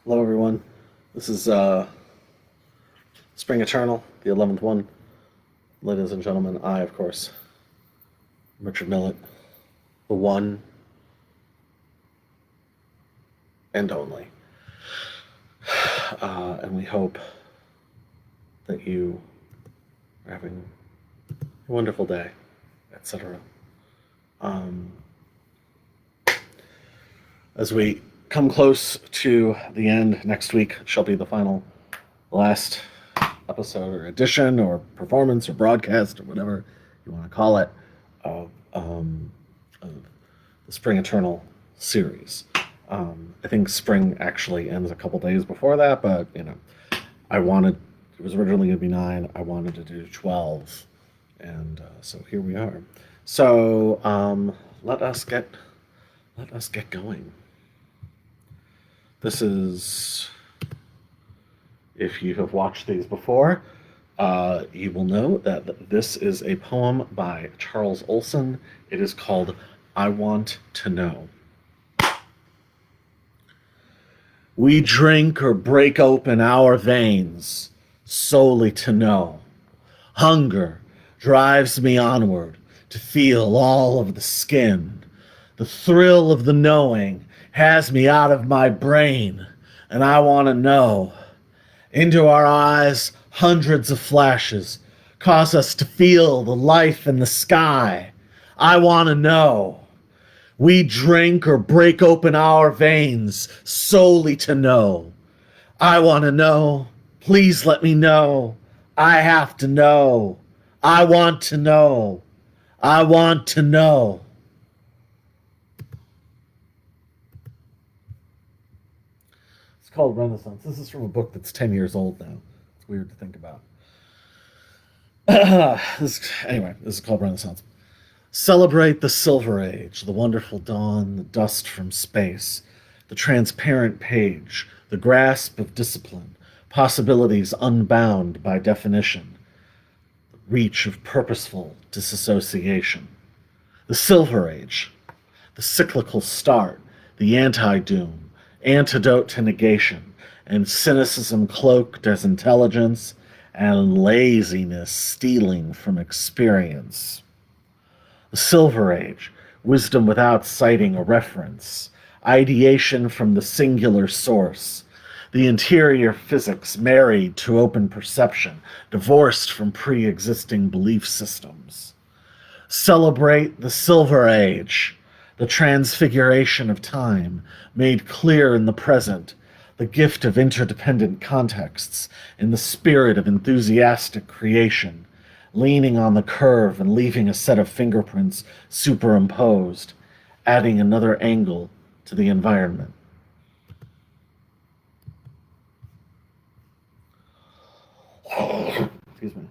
Hello, everyone. This is Spring Eternal, the 11th one. Ladies and gentlemen, I, of course, Richard Millett, the one and only. And we hope that you are having a wonderful day, etc. As we come close to the end, next week shall be the last episode or edition or performance or broadcast or whatever you want to call it of the Spring Eternal series. I think spring actually ends a couple days before that, but it was originally going to be 9. I wanted to do 12, and so here we are. So let us get going. This is, if you have watched these before, you will know that this is a poem by Charles Olson. It is called I Want to Know. We drink or break open our veins solely to know. Hunger drives me onward to feel all of the skin. The thrill of the knowing has me out of my brain, and I want to know. Into our eyes, hundreds of flashes cause us to feel the life in the sky. I want to know. We drink or break open our veins solely to know. I want to know. Please let me know. I have to know. I want to know. I want to know. It's called Renaissance. This is from a book that's 10 years old now. It's weird to think about. This is called Renaissance. Celebrate the Silver Age, the wonderful dawn, the dust from space, the transparent page, the grasp of discipline, possibilities unbound by definition, the reach of purposeful disassociation. The Silver Age, the cyclical start, the anti-doom, antidote to negation, and cynicism cloaked as intelligence, and laziness stealing from experience. The Silver Age, wisdom without citing a reference, ideation from the singular source, the interior physics married to open perception, divorced from pre-existing belief systems. Celebrate the Silver Age, the transfiguration of time, made clear in the present, the gift of interdependent contexts, in the spirit of enthusiastic creation, leaning on the curve and leaving a set of fingerprints superimposed, adding another angle to the environment. Excuse me.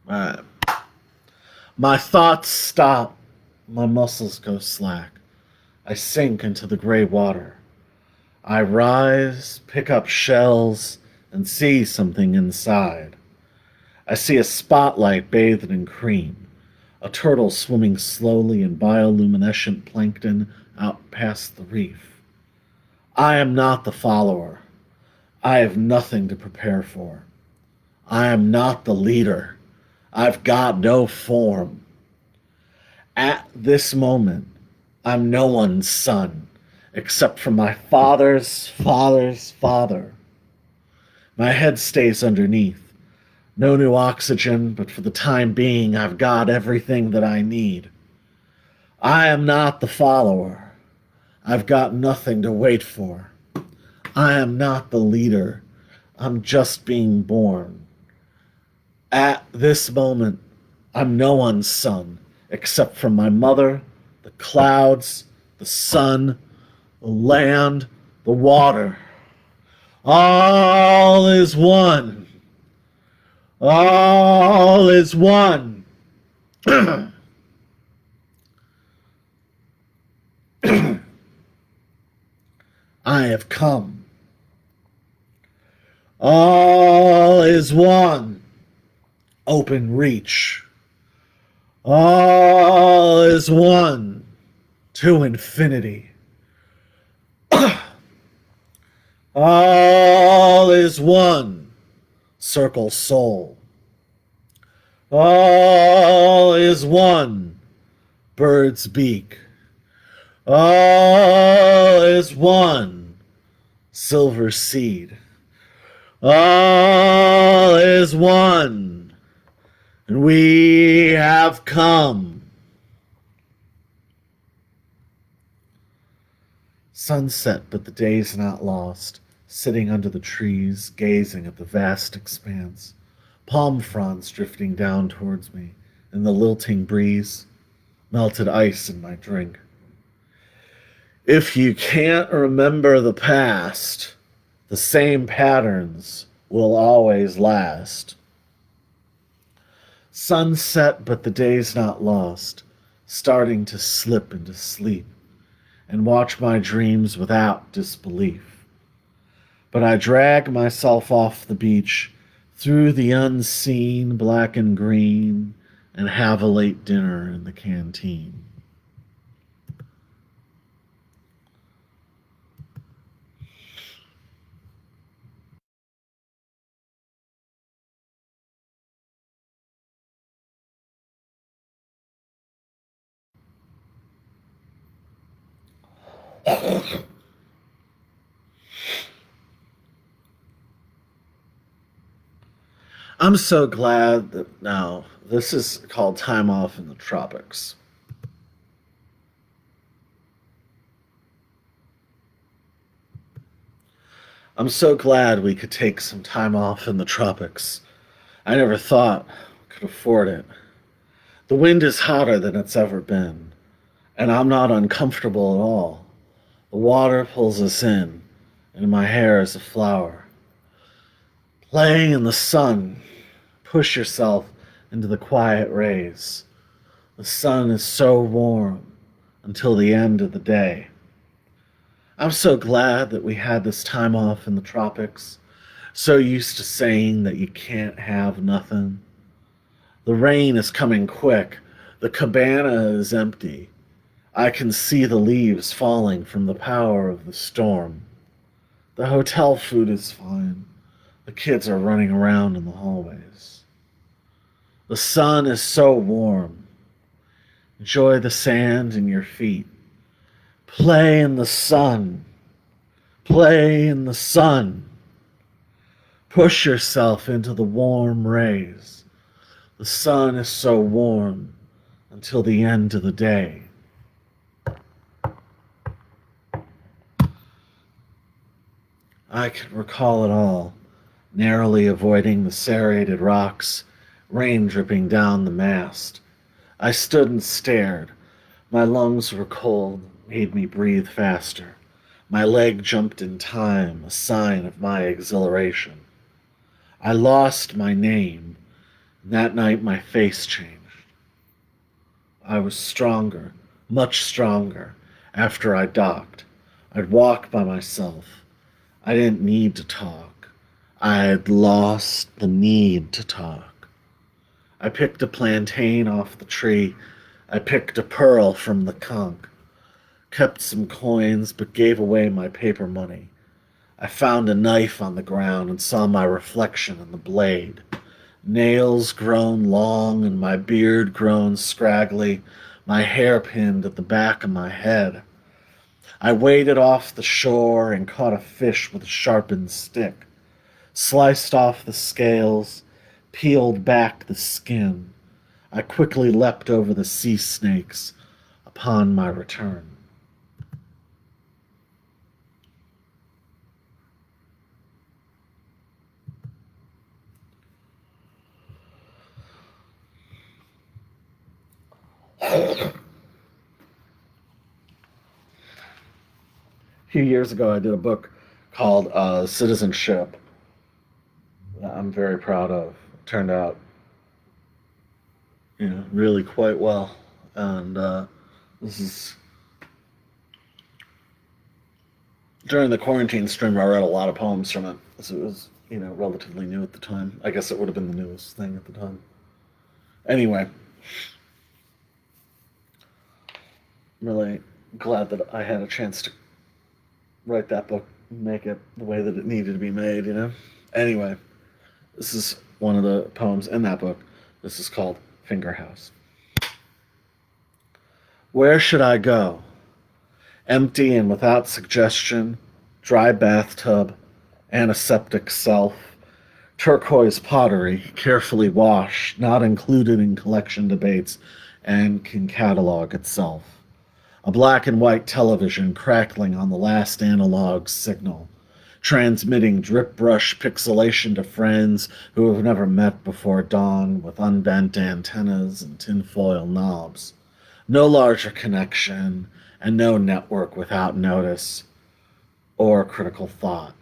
All right. My thoughts stop. My muscles go slack. I sink into the gray water. I rise, pick up shells, and see something inside. I see a spotlight bathed in cream, a turtle swimming slowly in bioluminescent plankton out past the reef. I am not the follower. I have nothing to prepare for. I am not the leader. I've got no form. At this moment, I'm no one's son, except for my father's father's father. My head stays underneath. No new oxygen, but for the time being, I've got everything that I need. I am not the follower. I've got nothing to wait for. I am not the leader. I'm just being born. At this moment, I'm no one's son, except for my mother, the clouds, the sun, the land, the water. All is one. All is one. I have come. All is one. Open reach. All is one to infinity. All is one, circle soul. All is one, bird's beak. All is one, silver seed. All is one, and we have come. Sunset, but the day's not lost, sitting under the trees, gazing at the vast expanse. Palm fronds drifting down towards me in the lilting breeze, melted ice in my drink. If you can't remember the past, the same patterns will always last. Sunset, but the day's not lost, starting to slip into sleep and watch my dreams without disbelief. But I drag myself off the beach through the unseen black and green and have a late dinner in the canteen. I'm so glad that now this is called Time Off in the Tropics. I'm so glad we could take some time off in the tropics. I never thought I could afford it. The wind is hotter than it's ever been, and I'm not uncomfortable at all. The water pulls us in, and my hair is a flower. Playing in the sun, push yourself into the quiet rays. The sun is so warm until the end of the day. I'm so glad that we had this time off in the tropics. So used to saying that you can't have nothing. The rain is coming quick. The cabana is empty. I can see the leaves falling from the power of the storm. The hotel food is fine. The kids are running around in the hallways. The sun is so warm. Enjoy the sand in your feet. Play in the sun. Play in the sun. Push yourself into the warm rays. The sun is so warm until the end of the day. I can recall it all, narrowly avoiding the serrated rocks, rain dripping down the mast. I stood and stared. My lungs were cold, made me breathe faster. My leg jumped in time, a sign of my exhilaration. I lost my name, and that night my face changed. I was stronger, much stronger, after I docked. I'd walk by myself. I didn't need to talk. I had lost the need to talk. I picked a plantain off the tree. I picked a pearl from the conch. Kept some coins, but gave away my paper money. I found a knife on the ground and saw my reflection in the blade. Nails grown long and my beard grown scraggly, my hair pinned at the back of my head. I waded off the shore and caught a fish with a sharpened stick, sliced off the scales, peeled back the skin. I quickly leapt over the sea snakes upon my return. A few years ago, I did a book called Citizenship that I'm very proud of. It turned out, really quite well. And this is during the quarantine stream. I read a lot of poems from it, so it was, relatively new at the time. I guess it would have been the newest thing at the time. Anyway, really glad that I had a chance to write that book, make it the way that it needed to be made, you know? Anyway, this is one of the poems in that book. This is called Fingerhouse. Where should I go? Empty and without suggestion, dry bathtub, antiseptic self, turquoise pottery, carefully washed, not included in collection debates, and can catalog itself. A black and white television crackling on the last analog signal, transmitting drip brush pixelation to friends who have never met before dawn with unbent antennas and tinfoil knobs. No larger connection, and no network without notice or critical thought.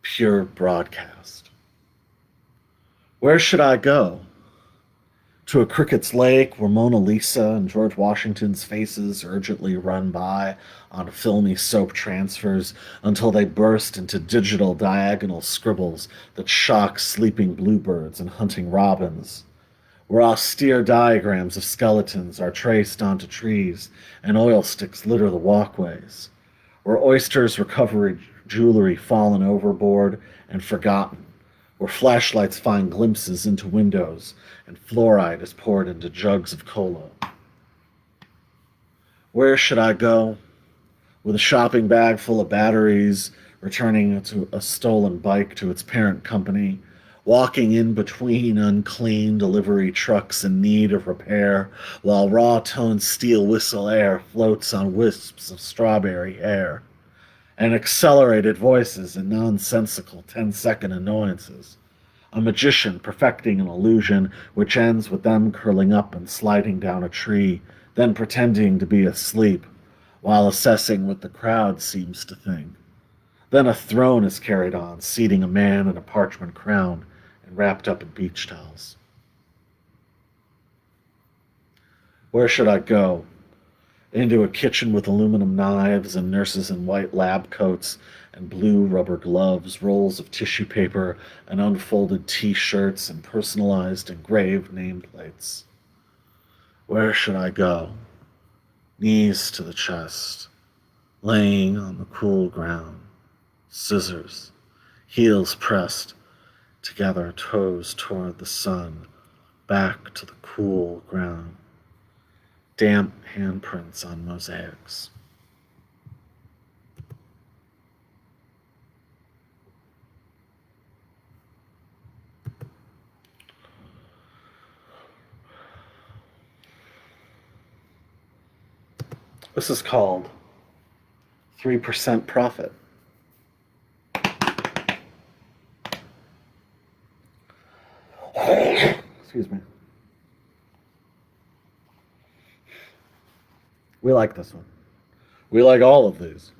Pure broadcast. Where should I go? To a cricket's lake where Mona Lisa and George Washington's faces urgently run by on filmy soap transfers until they burst into digital diagonal scribbles that shock sleeping bluebirds and hunting robins, where austere diagrams of skeletons are traced onto trees and oil sticks litter the walkways, where oysters recover jewelry fallen overboard and forgotten, where flashlights find glimpses into windows and fluoride is poured into jugs of cola. Where should I go? With a shopping bag full of batteries, returning to a stolen bike to its parent company, walking in between unclean delivery trucks in need of repair, while raw-toned steel whistle air floats on wisps of strawberry hair, and accelerated voices and nonsensical 10-second annoyances. A magician perfecting an illusion which ends with them curling up and sliding down a tree, then pretending to be asleep, while assessing what the crowd seems to think. Then a throne is carried on, seating a man in a parchment crown and wrapped up in beach towels. Where should I go? Into a kitchen with aluminum knives and nurses in white lab coats and blue rubber gloves, rolls of tissue paper and unfolded T-shirts and personalized engraved nameplates. Where should I go? Knees to the chest, laying on the cool ground, scissors, heels pressed together, toes toward the sun, back to the cool ground. Damp handprints on mosaics. This is called 3% Profit. Excuse me. We like this one. We like all of these.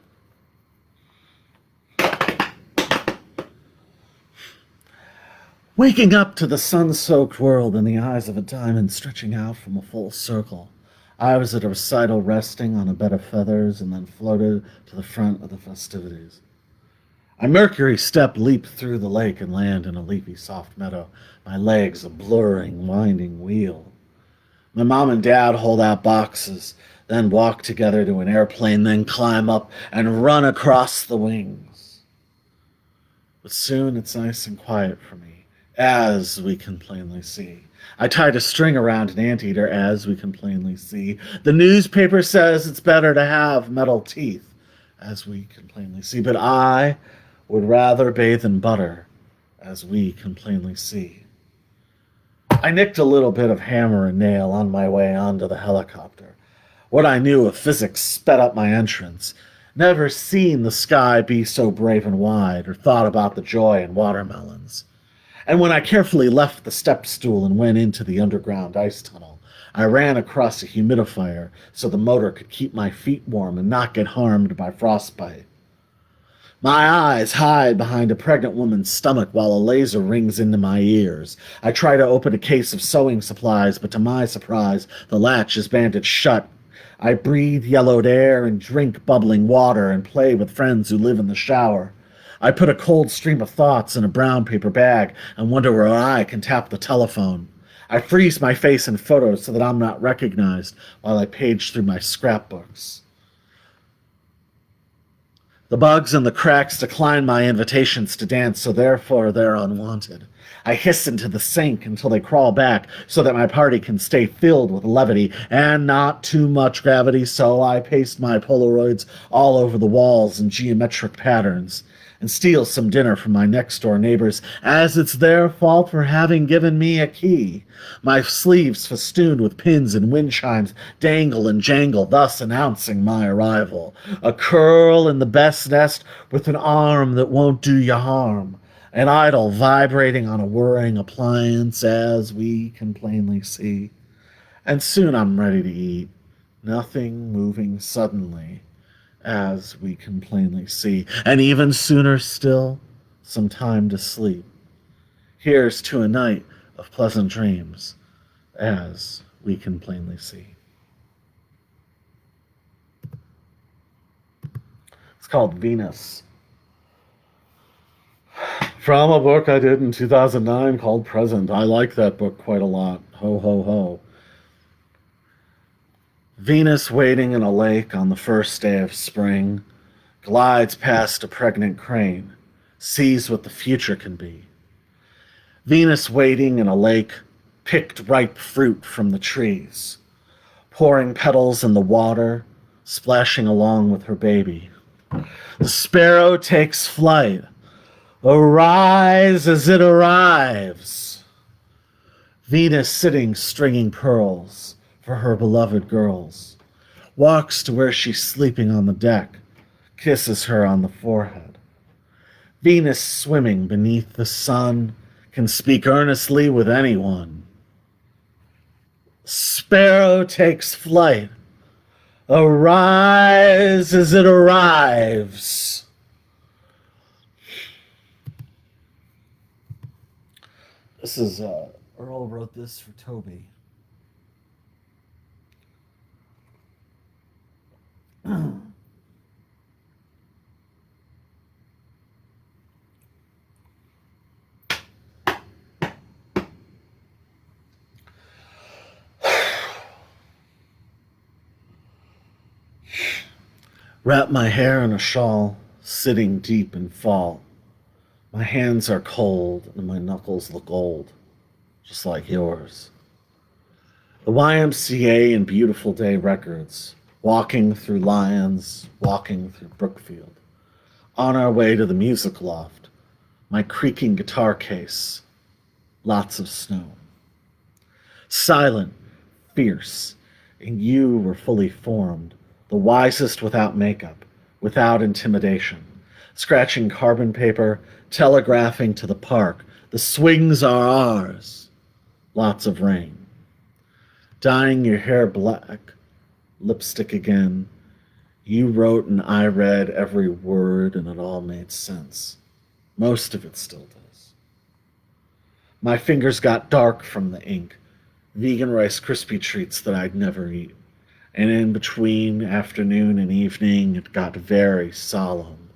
Waking up to the sun-soaked world in the eyes of a diamond stretching out from a full circle. I was at a recital resting on a bed of feathers and then floated to the front of the festivities. A Mercury step leaped through the lake and land in a leafy soft meadow, my legs a blurring, winding wheel. My mom and dad hold out boxes, then walk together to an airplane, then climb up and run across the wings. But soon it's nice and quiet for me, as we can plainly see. I tied a string around an anteater, as we can plainly see. The newspaper says it's better to have metal teeth, as we can plainly see. But I would rather bathe in butter, as we can plainly see. I nicked a little bit of hammer and nail on my way onto the helicopter. What I knew of physics sped up my entrance. Never seen the sky be so brave and wide, or thought about the joy in watermelons. And when I carefully left the step stool and went into the underground ice tunnel, I ran across a humidifier so the motor could keep my feet warm and not get harmed by frostbite. My eyes hide behind a pregnant woman's stomach while a laser rings into my ears. I try to open a case of sewing supplies, but to my surprise, the latch is bandaged shut. I breathe yellowed air and drink bubbling water and play with friends who live in the shower. I put a cold stream of thoughts in a brown paper bag and wonder where I can tap the telephone. I freeze my face in photos so that I'm not recognized while I page through my scrapbooks. The bugs and the cracks decline my invitations to dance, so therefore they're unwanted. I hiss into the sink until they crawl back so that my party can stay filled with levity and not too much gravity, so I paste my Polaroids all over the walls in geometric patterns and steal some dinner from my next-door neighbors, as it's their fault for having given me a key. My sleeves festooned with pins and wind chimes dangle and jangle, thus announcing my arrival. A curl in the best nest with an arm that won't do you harm. An idol vibrating on a whirring appliance, as we can plainly see. And soon I'm ready to eat, nothing moving suddenly, as we can plainly see, and even sooner still, some time to sleep. Here's to a night of pleasant dreams, as we can plainly see. It's called Venus. From a book I did in 2009 called Present. I like that book quite a lot. Ho, ho, ho. Venus, waiting in a lake on the first day of spring, glides past a pregnant crane, sees what the future can be. Venus, waiting in a lake, picked ripe fruit from the trees, pouring petals in the water, splashing along with her baby. The sparrow takes flight. Arise as it arrives. Venus, sitting stringing pearls for her beloved girls, walks to where she's sleeping on the deck, kisses her on the forehead. Venus, swimming beneath the sun, can speak earnestly with anyone. Sparrow takes flight. Arise as it arrives. This is, Earl wrote this for Tobi. Wrap my hair in a shawl, sitting deep in fall. My hands are cold and my knuckles look old, just like yours. The YMCA and Beautiful Day Records, walking through Lyons, walking through Brookfield. On our way to the music loft, my creaking guitar case, lots of snow. Silent, fierce, and you were fully formed, the wisest without makeup, without intimidation, scratching carbon paper, telegraphing to the park, the swings are ours, lots of rain. Dyeing your hair black, lipstick again, you wrote and I read every word and it all made sense. Most of it still does. My fingers got dark from the ink, vegan Rice Krispie treats that I'd never eat. And in between afternoon and evening, it got very solemn,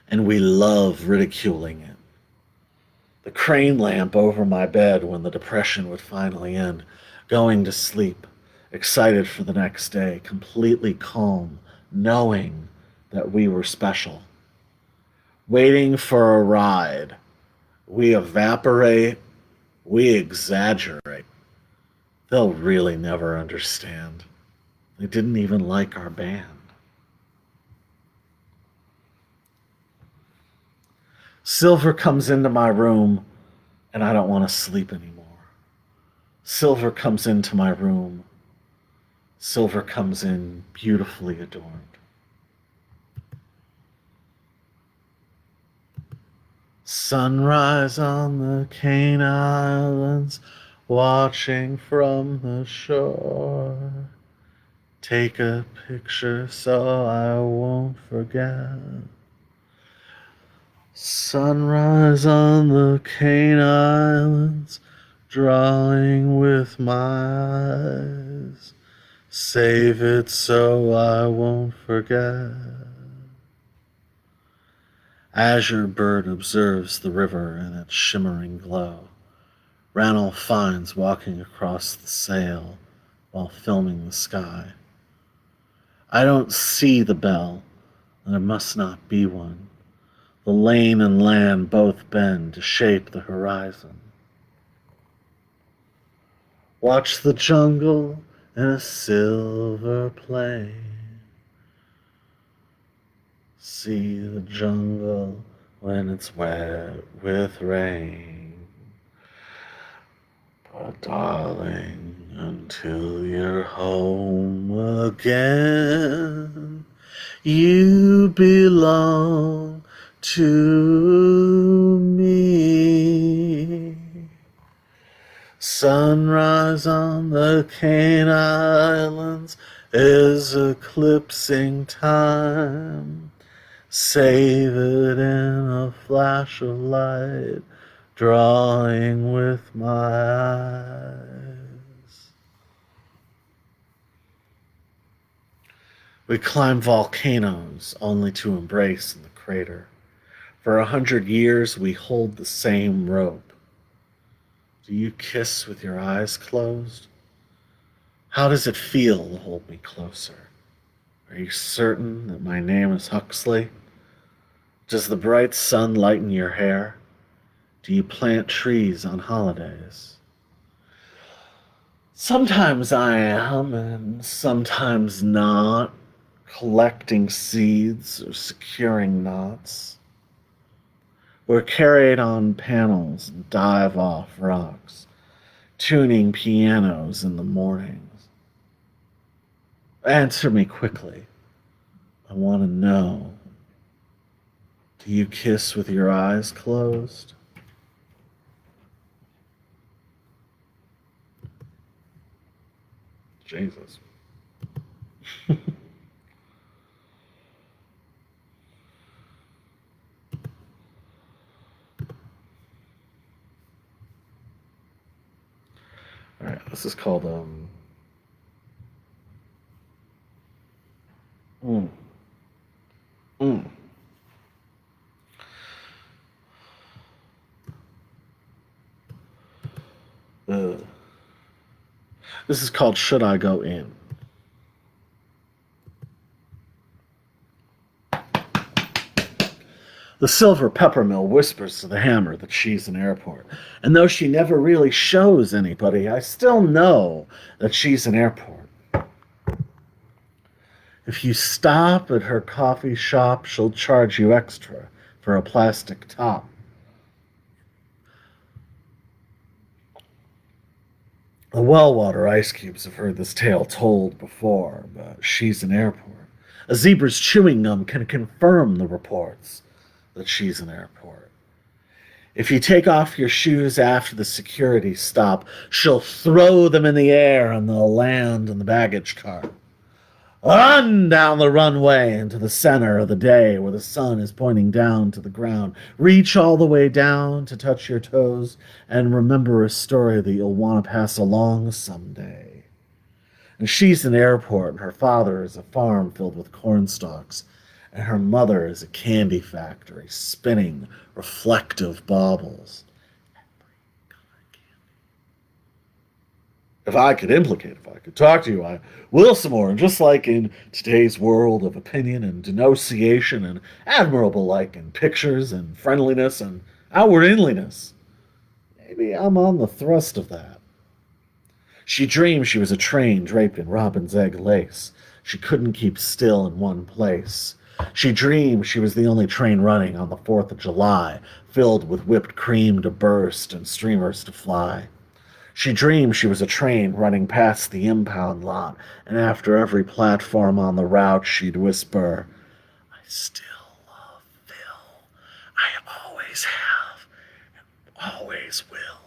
and we love ridiculing it. The crane lamp over my bed when the depression would finally end, going to sleep, excited for the next day, completely calm, knowing that we were special. Waiting for a ride. We evaporate, we exaggerate. They'll really never understand. They didn't even like our band. Silver comes into my room, and I don't want to sleep anymore. Silver comes into my room. Silver comes in beautifully adorned. Sunrise on the Caina Islands, watching from the shore. Take a picture so I won't forget. Sunrise on the Caina Islands, drawing with my eyes. Save it so I won't forget. Azure bird observes the river in its shimmering glow. Ranulph finds walking across the sail while filming the sky. I don't see the bell, and there must not be one. The lane and land both bend to shape the horizon. Watch the jungle in a silver play. See the jungle when it's wet with rain. But darling, until you're home again, you belong to me. Sunrise on the Caina Islands is eclipsing time. Save it in a flash of light, drawing with my eyes. We climb volcanoes only to embrace in the crater. For 100 years we hold the same rope. Do you kiss with your eyes closed? How does it feel to hold me closer? Are you certain that my name is Huxley? Does the bright sun lighten your hair? Do you plant trees on holidays? Sometimes I am, and sometimes not, collecting seeds or securing knots. We're carried on panels and dive off rocks, tuning pianos in the mornings. Answer me quickly. I want to know. Do you kiss with your eyes closed? Jesus. All right, this is called mm, mm. This is called Should I Go In? The silver pepper mill whispers to the hammer that she's an airport. And though she never really shows anybody, I still know that she's an airport. If you stop at her coffee shop, she'll charge you extra for a plastic top. The well-water ice cubes have heard this tale told before, but she's an airport. A zebra's chewing gum can confirm the reports that she's an airport. If you take off your shoes after the security stop, she'll throw them in the air and they'll land in the baggage car. Run down the runway into the center of the day where the sun is pointing down to the ground. Reach all the way down to touch your toes and remember a story that you'll want to pass along someday. And she's an airport and her father is a farm filled with corn stalks. And her mother is a candy factory spinning reflective baubles. If I could talk to you, I will some more. And just like in today's world of opinion and denunciation and admirable like in pictures and friendliness and outward inliness, maybe I'm on the thrust of that. She dreamed she was a train draped in robin's egg lace. She couldn't keep still in one place. She dreamed she was the only train running on the 4th of July, filled with whipped cream to burst and streamers to fly. She dreamed she was a train running past the impound lot, and after every platform on the route she'd whisper, I still love Phil. I always have and always will.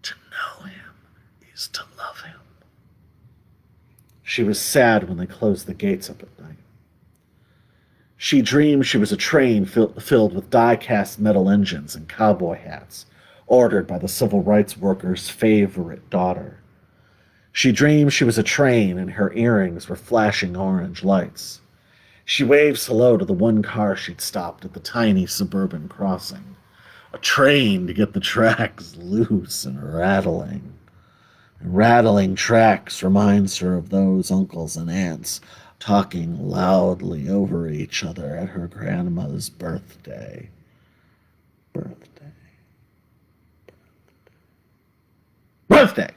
To know him is to love him. She was sad when they closed the gates up at night. She dreamed she was a train filled with die-cast metal engines and cowboy hats, ordered by the civil rights worker's favorite daughter. She dreamed she was a train and her earrings were flashing orange lights. She waves hello to the one car she'd stopped at the tiny suburban crossing. a train to get the tracks loose and rattling. And rattling tracks reminds her of those uncles and aunts talking loudly over each other at her grandma's birthday. Birthday. Birthday!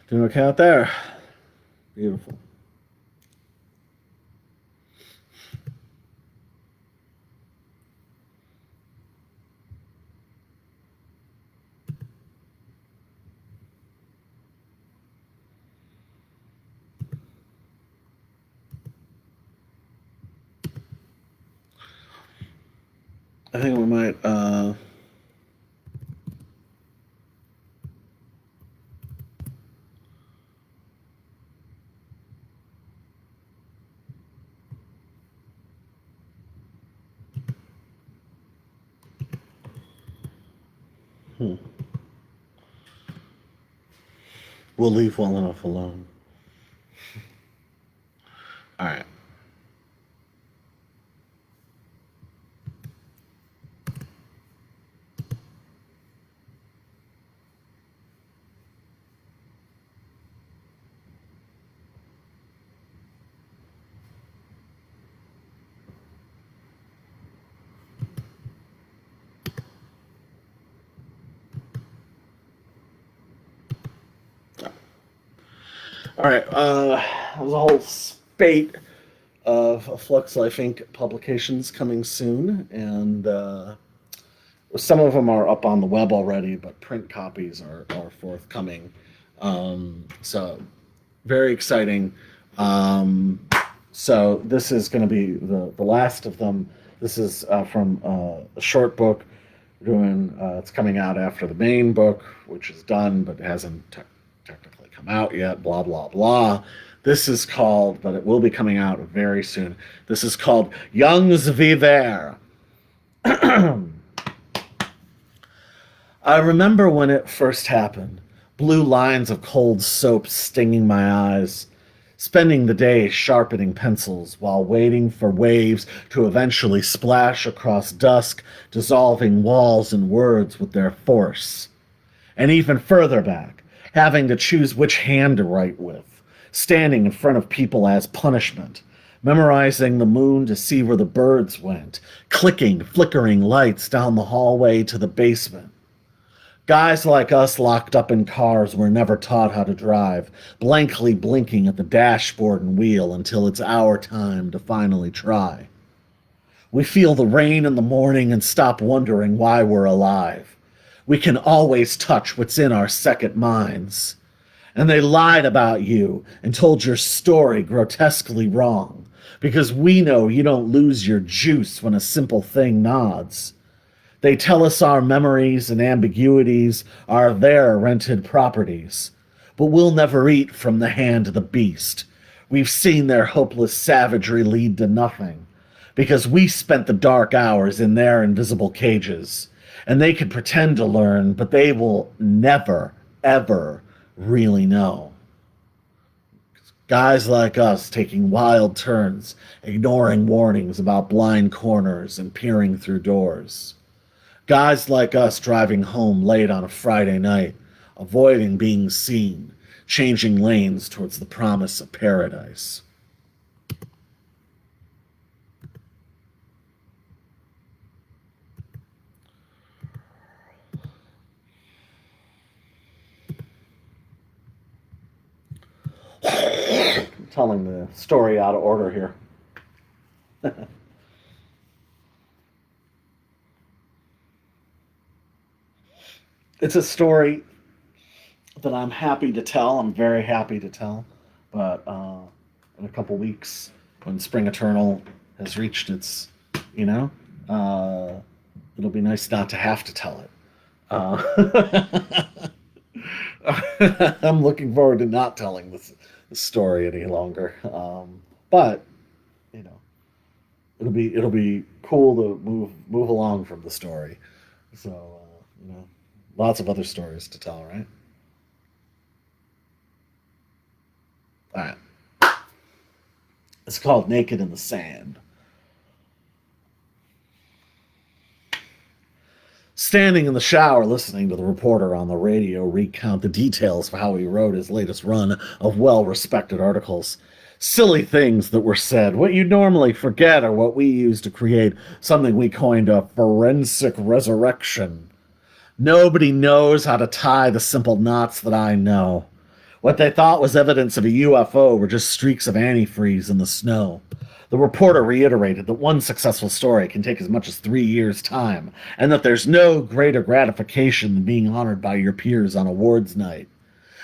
Doing okay out there. Beautiful. I think we might we'll leave well enough alone. All right. All right. There's a whole spate of Flux Life Inc. publications coming soon, and some of them are up on the web already, but print copies are forthcoming. So very exciting. So this is going to be the last of them. This is from a short book. It's coming out after the main book, which is done but hasn't technically come out yet. Blah blah blah. This is called, but it will be coming out very soon. This is called Jungs Wie Wer. I remember when it first happened. Blue lines of cold soap stinging my eyes. Spending the day sharpening pencils while waiting for waves to eventually splash across dusk, dissolving walls and words with their force. And even further back, having to choose which hand to write with, standing in front of people as punishment, memorizing the moon to see where the birds went, clicking, flickering lights down the hallway to the basement. Guys like us locked up in cars were never taught how to drive, blankly blinking at the dashboard and wheel until it's our time to finally try. We feel the rain in the morning and stop wondering why we're alive. We can always touch what's in our second minds. And they lied about you and told your story grotesquely wrong, because we know you don't lose your juice when a simple thing nods. They tell us our memories and ambiguities are their rented properties, but we'll never eat from the hand of the beast. We've seen their hopeless savagery lead to nothing, because we spent the dark hours in their invisible cages, and they could pretend to learn, but they will never, ever really know. Guys like us taking wild turns, ignoring warnings about blind corners and peering through doors. Guys like us driving home late on a Friday night, avoiding being seen, changing lanes towards the promise of paradise. I'm telling the story out of order here. It's a story that I'm happy to tell. I'm very happy to tell. But in a couple weeks, when Spring Eternal has reached its, it'll be nice not to have to tell it. I'm looking forward to not telling this story any longer. But it'll be cool to move along from the story. So lots of other stories to tell, right? All right. It's called Naked in the Sand. Standing in the shower, listening to the reporter on the radio recount the details of how he wrote his latest run of well-respected articles. Silly things that were said, what you normally forget are what we use to create something we coined a forensic resurrection. Nobody knows how to tie the simple knots that I know. What they thought was evidence of a UFO were just streaks of antifreeze in the snow. The reporter reiterated that one successful story can take as much as 3 years' time, and that there's no greater gratification than being honored by your peers on awards night.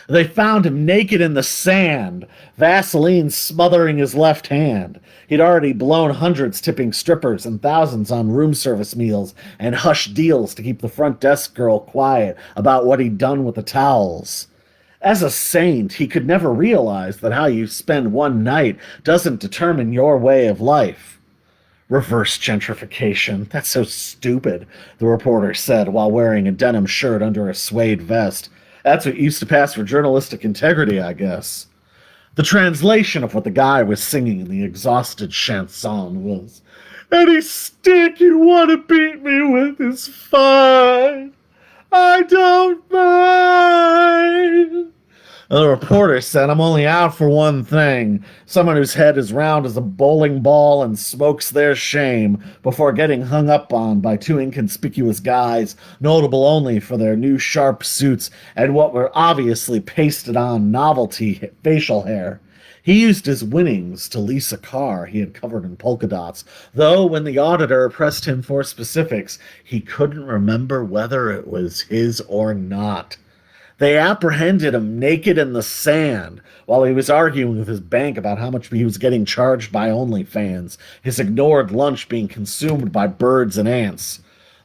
They found him naked in the sand, Vaseline smothering his left hand. He'd already blown hundreds tipping strippers and thousands on room service meals and hush deals to keep the front desk girl quiet about what he'd done with the towels. As a saint, he could never realize that how you spend one night doesn't determine your way of life. Reverse gentrification. That's so stupid, the reporter said while wearing a denim shirt under a suede vest. That's what used to pass for journalistic integrity, I guess. The translation of what the guy was singing in the exhausted chanson was, "Any stick you want to beat me with is fine. I don't mind." The reporter said, "I'm only out for one thing. Someone whose head is round as a bowling ball and smokes their shame before getting hung up on by two inconspicuous guys, notable only for their new sharp suits and what were obviously pasted on novelty facial hair." He used his winnings to lease a car he had covered in polka dots, though when the auditor pressed him for specifics, he couldn't remember whether it was his or not. They apprehended him naked in the sand while he was arguing with his bank about how much he was getting charged by OnlyFans, his ignored lunch being consumed by birds and ants.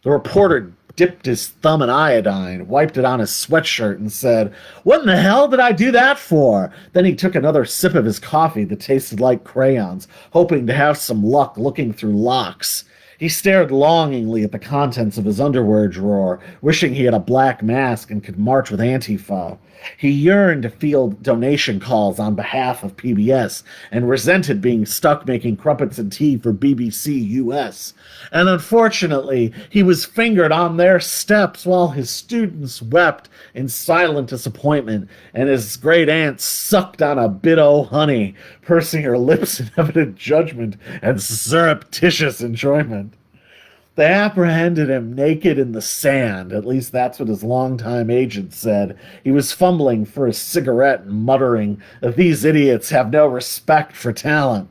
The reporter dipped his thumb in iodine, wiped it on his sweatshirt, and said, "What in the hell did I do that for?" Then he took another sip of his coffee that tasted like crayons, hoping to have some luck looking through locks. He stared longingly at the contents of his underwear drawer, wishing he had a black mask and could march with Antifa. He yearned to field donation calls on behalf of PBS and resented being stuck making crumpets and tea for BBC US. And unfortunately, he was fingered on their steps while his students wept in silent disappointment and his great aunt sucked on a bit o' honey, pursing her lips in evident judgment and surreptitious enjoyment. They apprehended him naked in the sand. At least that's what his longtime agent said. He was fumbling for a cigarette and muttering that these idiots have no respect for talent.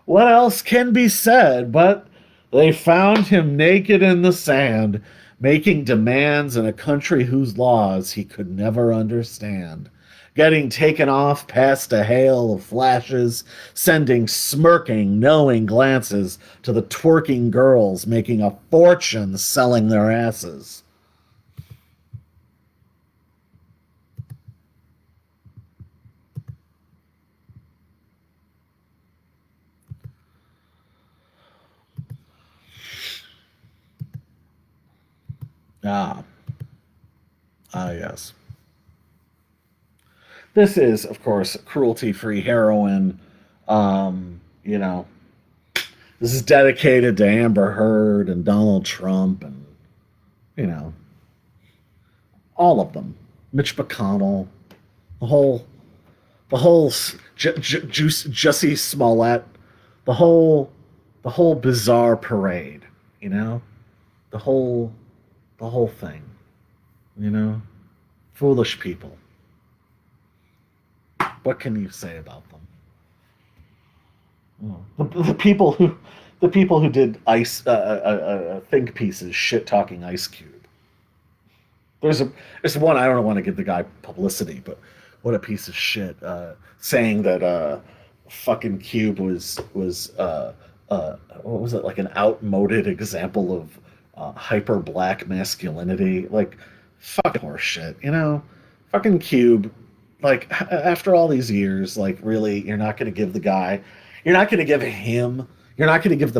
What else can be said but they found him naked in the sand, making demands in a country whose laws he could never understand, getting taken off past a hail of flashes, sending smirking, knowing glances to the twerking girls making a fortune selling their asses. Yes. This is, of course, cruelty-free heroin. You know, this is dedicated to Amber Heard and Donald Trump and, you know, all of them. Mitch McConnell, the whole Jussie Smollett, the whole bizarre parade. You know, the whole thing. You know, foolish people. What can you say about them? The people who did ice think pieces shit talking Ice Cube. There's one, I don't want to give the guy publicity, but what a piece of shit, saying that fucking Cube was what was it, like an outmoded example of hyper black masculinity. Like, fucking horse shit, you know? Fucking Cube, like, after all these years, like, really, you're not going to give the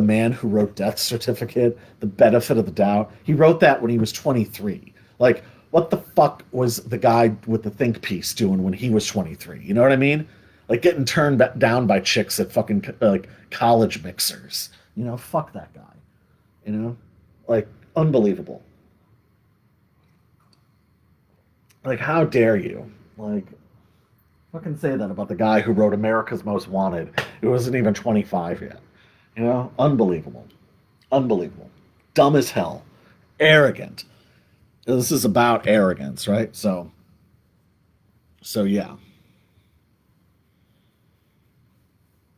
man who wrote Death Certificate the benefit of the doubt. He wrote that when he was 23. Like, what the fuck was the guy with the think piece doing when he was 23? You know what I mean? Like getting turned down by chicks at fucking like college mixers. You know, fuck that guy. You know, like unbelievable. Like how dare you? Like fucking say that about the guy who wrote America's Most Wanted. It wasn't even 25 yet. You know, unbelievable. Unbelievable. Dumb as hell. Arrogant. This is about arrogance, right? So yeah.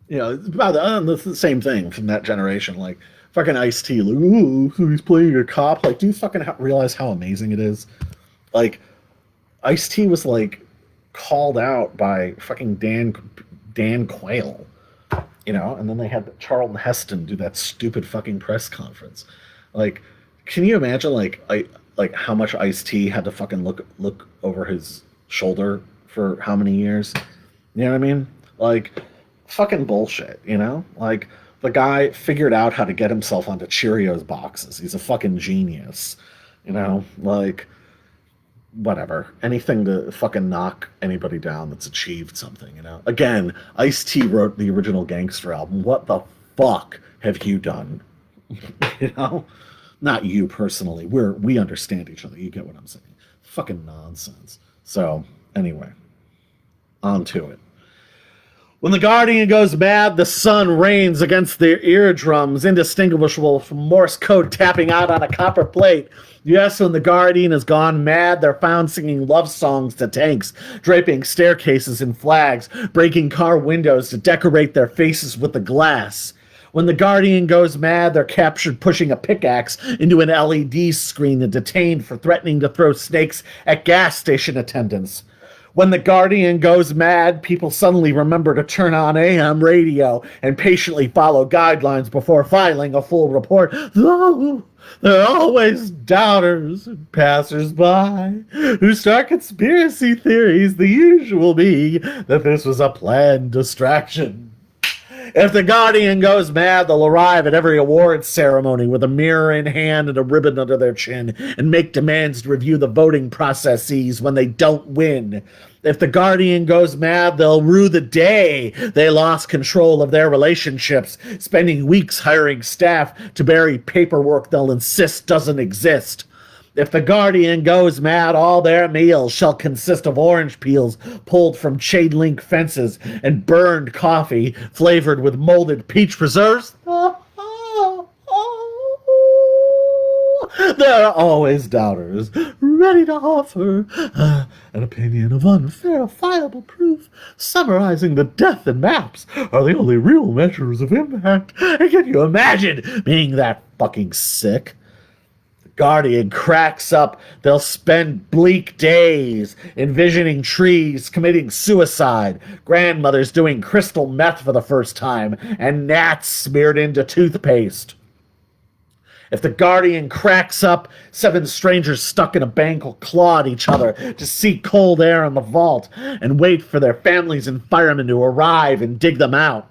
You know, it's about the same thing from that generation. Like fucking Ice-T, like, ooh, so he's playing a cop. Like, do you fucking realize how amazing it is? Like, Ice-T was like called out by fucking Dan Quayle, you know, and then they had Charlton Heston do that stupid fucking press conference. Like, can you imagine like how much Ice-T had to fucking look over his shoulder for how many years? You know what I mean? Like fucking bullshit, you know? Like the guy figured out how to get himself onto Cheerios boxes. He's a fucking genius, you know? Like whatever, anything to fucking knock anybody down that's achieved something, you know? Again, Ice-T wrote the original Gangster album. What the fuck have you done? You know? Not you personally. We understand each other. You get what I'm saying. Fucking nonsense. So, anyway, on to it. When the Guardian goes mad, the sun rains against their eardrums, indistinguishable from Morse code tapping out on a copper plate. Yes, when the Guardian has gone mad, they're found singing love songs to tanks, draping staircases in flags, breaking car windows to decorate their faces with the glass. When the Guardian goes mad, they're captured pushing a pickaxe into an LED screen and detained for threatening to throw snakes at gas station attendants. When the Guardian goes mad, people suddenly remember to turn on AM radio and patiently follow guidelines before filing a full report. Though there are always doubters and passers-by who start conspiracy theories, the usual being that this was a planned distraction. If the Guardian goes mad, they'll arrive at every awards ceremony with a mirror in hand and a ribbon under their chin and make demands to review the voting processes when they don't win. If the Guardian goes mad, they'll rue the day they lost control of their relationships, spending weeks hiring staff to bury paperwork they'll insist doesn't exist. If the Guardian goes mad, all their meals shall consist of orange peels pulled from chain-link fences and burned coffee flavored with molded peach preserves. There are always doubters, ready to offer an opinion of unverifiable proof, summarizing the death and maps are the only real measures of impact. And can you imagine being that fucking sick? Guardian cracks up, they'll spend bleak days envisioning trees committing suicide, grandmothers doing crystal meth for the first time, and gnats smeared into toothpaste. If the Guardian cracks up, 7 strangers stuck in a bank will claw at each other to seek cold air in the vault and wait for their families and firemen to arrive and dig them out.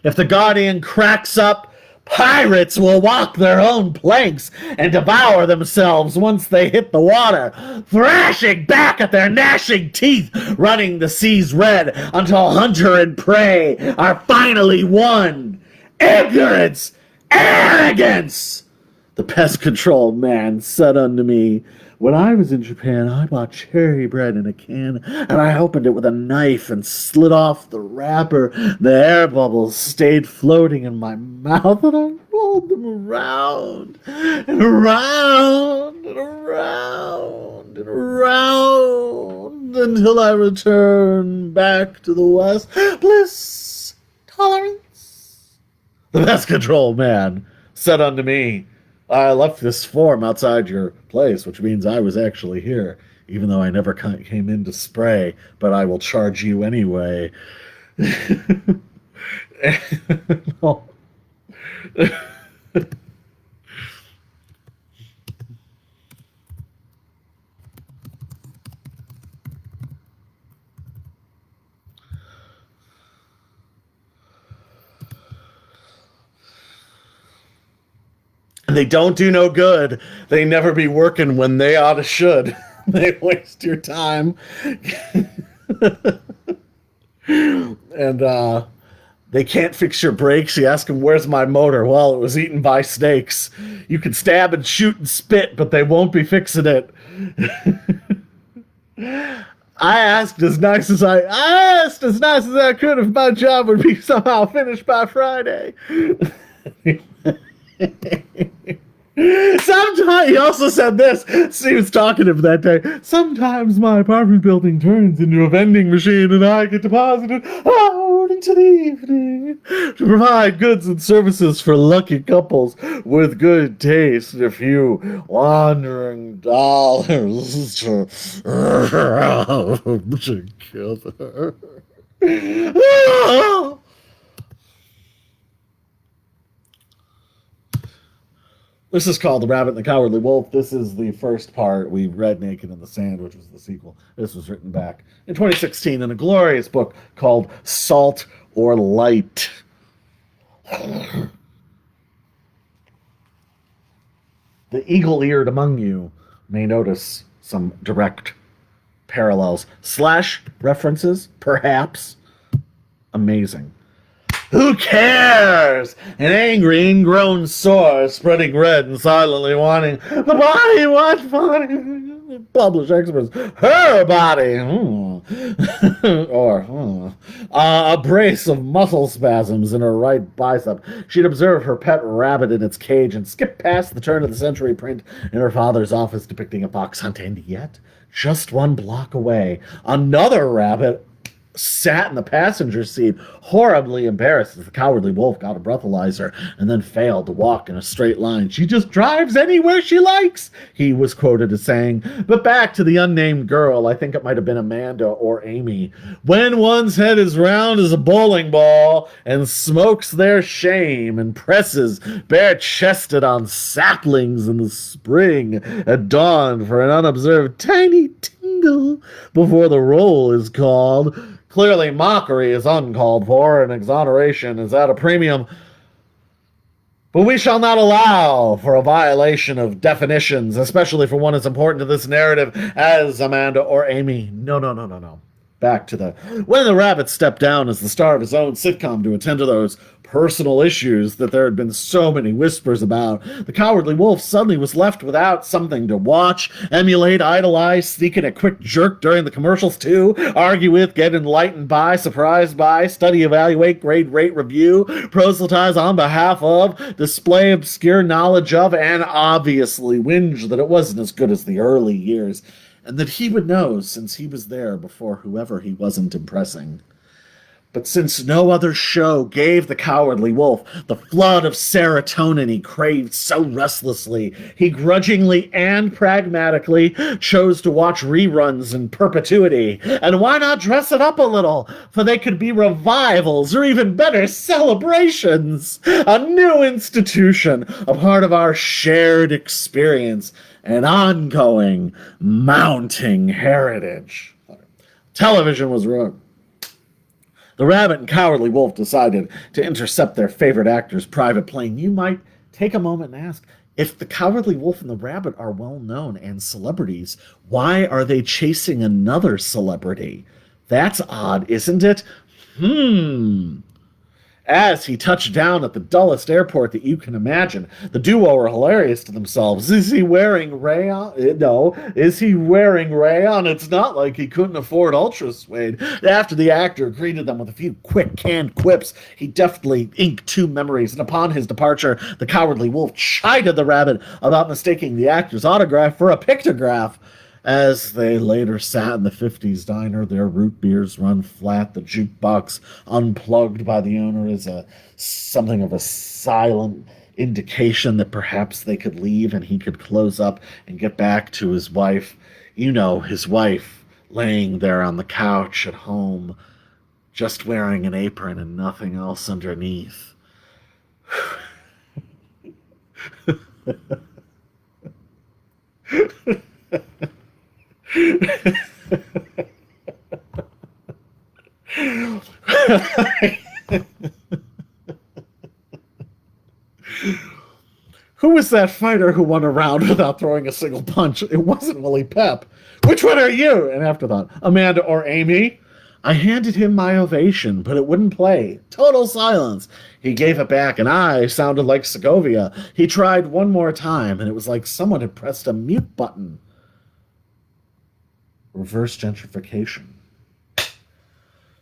If the Guardian cracks up, pirates will walk their own planks and devour themselves once they hit the water, thrashing back at their gnashing teeth, running the seas red until hunter and prey are finally won. Ignorance! Arrogance! The pest control man said unto me, when I was in Japan, I bought cherry bread in a can, and I opened it with a knife and slid off the wrapper. The air bubbles stayed floating in my mouth, and I rolled them around and around and around and around until I returned back to the West. Bliss, tolerance. The pest control man said unto me, I left this form outside your place, which means I was actually here, even though I never came in to spray, but I will charge you anyway. No. They don't do no good. They never be working when they oughta should. They waste your time. And they can't fix your brakes. You ask them, where's my motor? Well, it was eaten by snakes. You can stab and shoot and spit, but they won't be fixing it. I asked as nice as I could if my job would be somehow finished by Friday. Sometimes, he also said this. He was talking to him that day. Sometimes my apartment building turns into a vending machine and I get deposited out into the evening to provide goods and services for lucky couples with good taste and a few wandering dollars to together. This is called The Rabbit and the Cowardly Wolf. This is the first part. We read Naked in the Sand, which was the sequel. This was written back in 2016 in a glorious book called Salt or Light. The eagle-eared among you may notice some direct parallels / references, perhaps. Amazing. Who cares? An angry, ingrown sore, spreading red and silently wanting the body, what body? Published experts. Her body. Or a brace of muscle spasms in her right bicep. She'd observe her pet rabbit in its cage and skip past the turn of the century print in her father's office depicting a fox hunt. And yet, just one block away, another rabbit sat in the passenger seat, horribly embarrassed as the cowardly wolf got a breathalyzer and then failed to walk in a straight line. She just drives anywhere she likes, he was quoted as saying. But back to the unnamed girl, I think it might have been Amanda or Amy. When one's head is round as a bowling ball and smokes their shame and presses bare-chested on saplings in the spring at dawn for an unobserved tiny tingle before the roll is called. Clearly, mockery is uncalled for, and exoneration is at a premium. But we shall not allow for a violation of definitions, especially for one as important to this narrative as Amanda or Amy. No. Back to when the rabbit stepped down as the star of his own sitcom to attend to those personal issues that there had been so many whispers about, the cowardly wolf suddenly was left without something to watch, emulate, idolize, sneak in a quick jerk during the commercials too, argue with, get enlightened by, surprised by, study, evaluate, grade, rate, review, proselytize on behalf of, display obscure knowledge of, and obviously whinge that it wasn't as good as the early years, and that he would know since he was there before whoever he wasn't impressing. But since no other show gave the cowardly wolf the flood of serotonin he craved so restlessly, he grudgingly and pragmatically chose to watch reruns in perpetuity. And why not dress it up a little? For they could be revivals or even better, celebrations. A new institution, a part of our shared experience, an ongoing, mounting heritage. Television was ruined. The rabbit and cowardly wolf decided to intercept their favorite actor's private plane. You might take a moment and ask, if the cowardly wolf and the rabbit are well known and celebrities, why are they chasing another celebrity? That's odd, isn't it? As he touched down at the dullest airport that you can imagine, the duo were hilarious to themselves. Is he wearing rayon? No. Is he wearing rayon? It's not like he couldn't afford Ultra Suede. After the actor greeted them with a few quick canned quips, he deftly inked two memories, and upon his departure, the cowardly wolf chided the rabbit about mistaking the actor's autograph for a pictograph. As they later sat in the 50s diner, their root beers run flat, the jukebox unplugged by the owner is something of a silent indication that perhaps they could leave and he could close up and get back to his wife. You know, his wife laying there on the couch at home, just wearing an apron and nothing else underneath. Who was that fighter who won a round without throwing a single punch? It wasn't Willie Pep. Which one are you? An afterthought. Amanda or Amy? I handed him my ovation, but it wouldn't play. Total silence. He gave it back, and I sounded like Segovia. He tried one more time, and it was like someone had pressed a mute button. Reverse gentrification.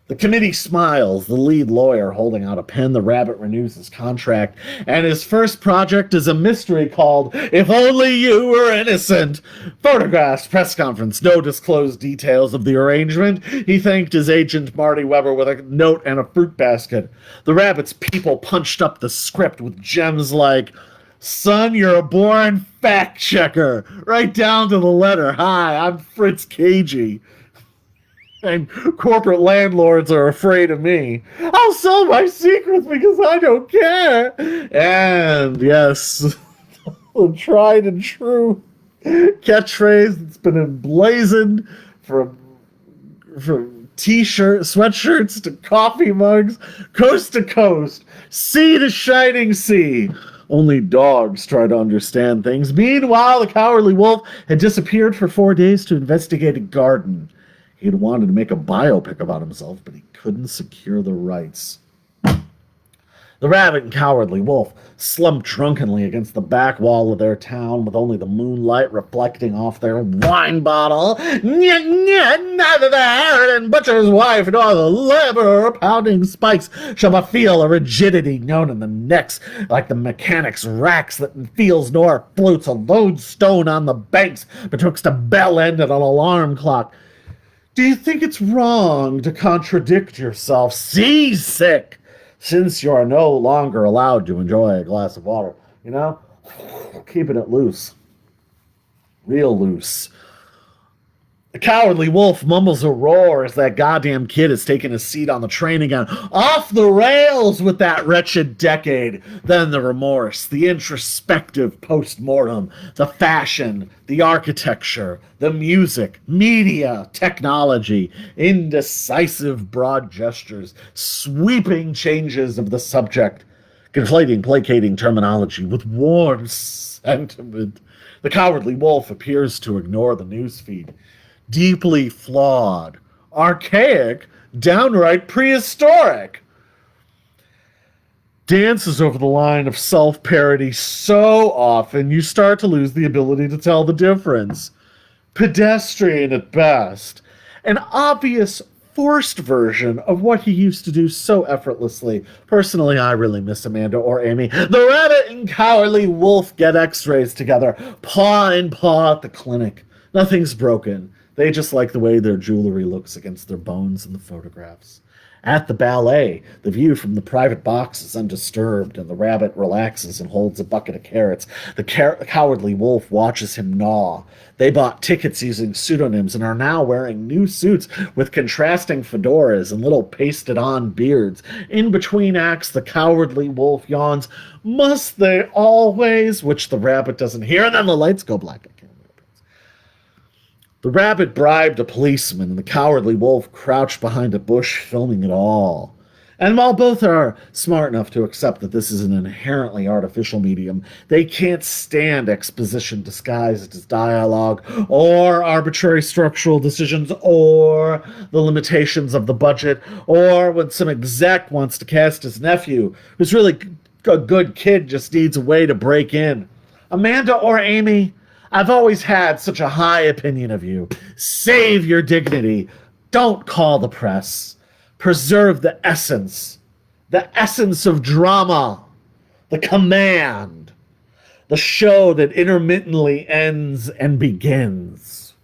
The committee smiles, the lead lawyer holding out a pen. The rabbit renews his contract, and his first project is a mystery called If Only You Were Innocent. Photographs, press conference, no disclosed details of the arrangement. He thanked his agent, Marty Weber, with a note and a fruit basket. The rabbit's people punched up the script with gems like, "Son, you're a born fact checker," right down to the letter. "Hi, I'm Fritz Cagey. And corporate landlords are afraid of me. I'll sell my secrets because I don't care." And yes, the tried and true catchphrase that's been emblazoned from t-shirts, sweatshirts to coffee mugs, coast to coast, sea to shining sea. Only dogs try to understand things. Meanwhile, the cowardly wolf had disappeared for 4 days to investigate a garden. He had wanted to make a biopic about himself, but he couldn't secure the rights. The rabbit and cowardly wolf slumped drunkenly against the back wall of their town with only the moonlight reflecting off their wine bottle. Neither the Heroin butcher's wife nor the laborer pounding spikes shall feel a rigidity known in the necks like the mechanic's racks that feels nor floats a lodestone on the banks betwixt a bell end and an alarm clock. Do you think it's wrong to contradict yourself, seasick, since you are no longer allowed to enjoy a glass of water? You know? Keeping it loose. Real loose. The cowardly wolf mumbles a roar as that goddamn kid is taking his seat on the train again. Off the rails with that wretched decade. Then the remorse, the introspective post-mortem, the fashion, the architecture, the music, media, technology, indecisive broad gestures, sweeping changes of the subject, conflating, placating terminology with warm sentiment. The cowardly wolf appears to ignore the newsfeed. Deeply flawed, archaic, downright prehistoric. Dances over the line of self-parody so often you start to lose the ability to tell the difference. Pedestrian at best. An obvious forced version of what he used to do so effortlessly. Personally, I really miss Amanda or Amy. The rabbit and cowardly wolf get x-rays together, paw in paw at the clinic. Nothing's broken. They just like the way their jewelry looks against their bones in the photographs. At the ballet, the view from the private box is undisturbed, and the rabbit relaxes and holds a bucket of carrots. The cowardly wolf watches him gnaw. They bought tickets using pseudonyms and are now wearing new suits with contrasting fedoras and little pasted-on beards. In between acts, the cowardly wolf yawns, "Must they always?" which the rabbit doesn't hear, and then the lights go black again. The rabbit bribed a policeman, and the cowardly wolf crouched behind a bush, filming it all. And while both are smart enough to accept that this is an inherently artificial medium, they can't stand exposition disguised as dialogue, or arbitrary structural decisions, or the limitations of the budget, or when some exec wants to cast his nephew, who's really a good kid, just needs a way to break in. Amanda or Amy, I've always had such a high opinion of you. Save your dignity. Don't call the press. Preserve the essence of drama, the command, the show that intermittently ends and begins.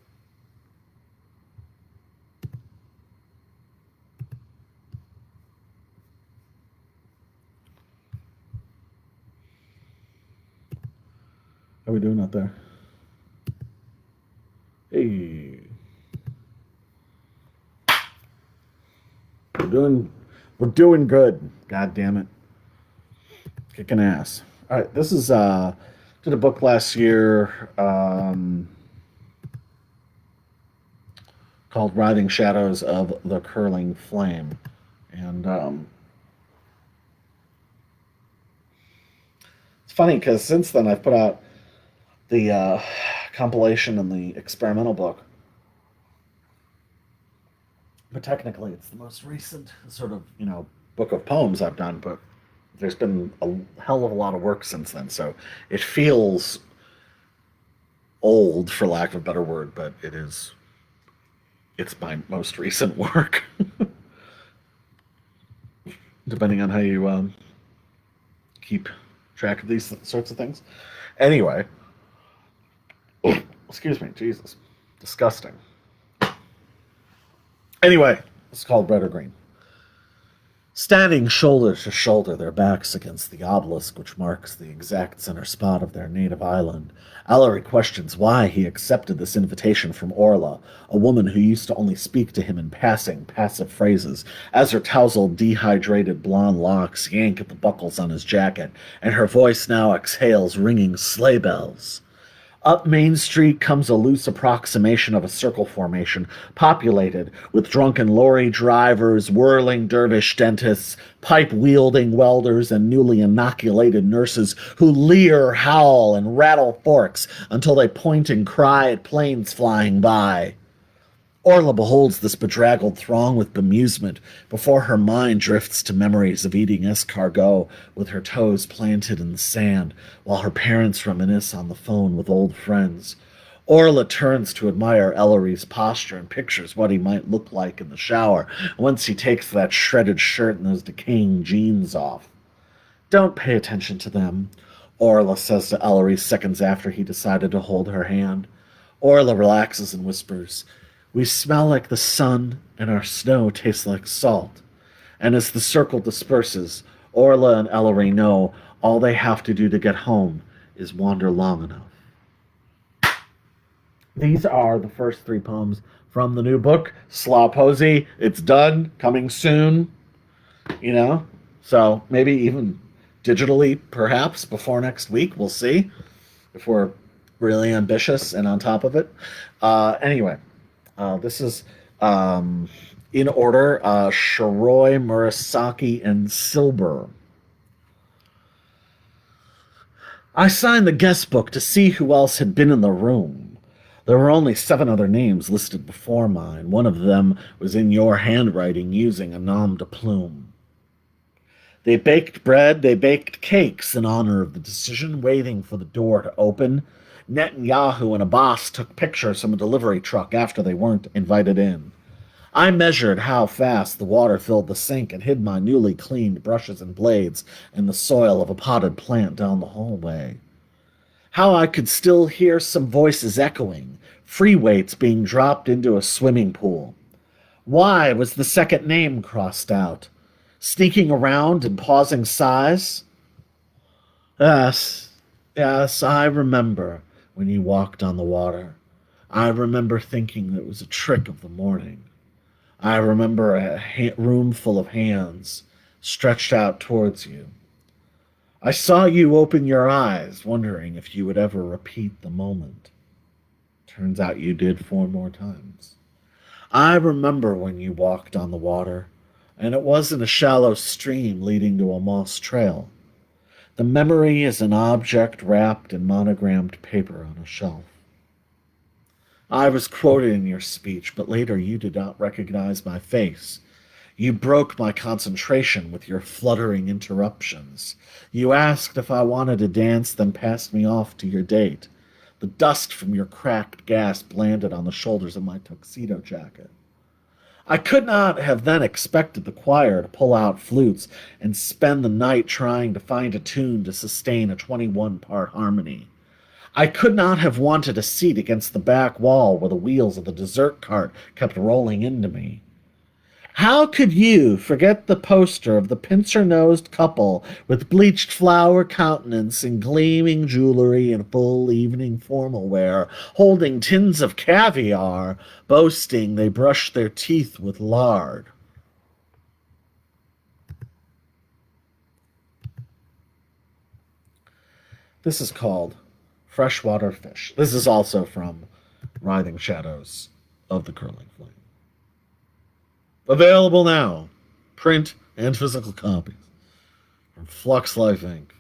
How are we doing out there? Hey. We're doing good. God damn it. Kicking ass. All right, this is did a book last year called Writhing Shadows of the Curling Flame. And it's funny because since then I've put out the compilation and the experimental book. But technically, it's the most recent sort of, book of poems I've done, but there's been a hell of a lot of work since then. So it feels old, for lack of a better word, but it's my most recent work, depending on how you keep track of these sorts of things. Anyway, excuse me, Jesus, disgusting. Anyway, it's called Red or Green. Standing shoulder to shoulder, their backs against the obelisk which marks the exact center spot of their native island, Ellery questions why he accepted this invitation from Orla, a woman who used to only speak to him in passing, passive phrases, as her tousled, dehydrated blonde locks yank at the buckles on his jacket, and her voice now exhales ringing sleigh bells. Up Main Street comes a loose approximation of a circle formation, populated with drunken lorry drivers, whirling dervish dentists, pipe-wielding welders, and newly inoculated nurses who leer, howl, and rattle forks until they point and cry at planes flying by. Orla beholds this bedraggled throng with bemusement before her mind drifts to memories of eating escargot with her toes planted in the sand while her parents reminisce on the phone with old friends. Orla turns to admire Ellery's posture and pictures what he might look like in the shower once he takes that shredded shirt and those decaying jeans off. "Don't pay attention to them," Orla says to Ellery seconds after he decided to hold her hand. Orla relaxes and whispers, "We smell like the sun, and our snow tastes like salt." And as the circle disperses, Orla and Ellery know all they have to do to get home is wander long enough. These are the first 3 poems from the new book, Slaw Posey. It's done, coming soon, So maybe even digitally, perhaps, before next week. We'll see if we're really ambitious and on top of it. Anyway. This is in order, Shiroi, Murasaki, and Silber. I signed the guest book to see who else had been in the room. There were only 7 other names listed before mine. One of them was in your handwriting using a nom de plume. They baked bread, they baked cakes in honor of the decision, waiting for the door to open. Netanyahu and Abbas took pictures from a delivery truck after they weren't invited in. I measured how fast the water filled the sink and hid my newly cleaned brushes and blades in the soil of a potted plant down the hallway. How I could still hear some voices echoing, free weights being dropped into a swimming pool. Why was the second name crossed out? Sneaking around and pausing sighs? Yes, I remember when you walked on the water. I remember thinking that it was a trick of the morning. I remember a room full of hands stretched out towards you. I saw you open your eyes, wondering if you would ever repeat the moment. Turns out you did 4 more times. I remember when you walked on the water, and it wasn't a shallow stream leading to a moss trail. The memory is an object wrapped in monogrammed paper on a shelf. I was quoted in your speech, but later you did not recognize my face. You broke my concentration with your fluttering interruptions. You asked if I wanted to dance, then passed me off to your date. The dust from your cracked gasp landed on the shoulders of my tuxedo jacket. I could not have then expected the choir to pull out flutes and spend the night trying to find a tune to sustain a 21-part harmony. I could not have wanted a seat against the back wall where the wheels of the dessert cart kept rolling into me. How could you forget the poster of the pincer-nosed couple with bleached flower countenance and gleaming jewelry and full evening formal wear, holding tins of caviar, boasting they brushed their teeth with lard? This is called Freshwater Fish. This is also from Writhing Shadows of the Curling Flame. Available now, print and physical copies from Flux Life Inc.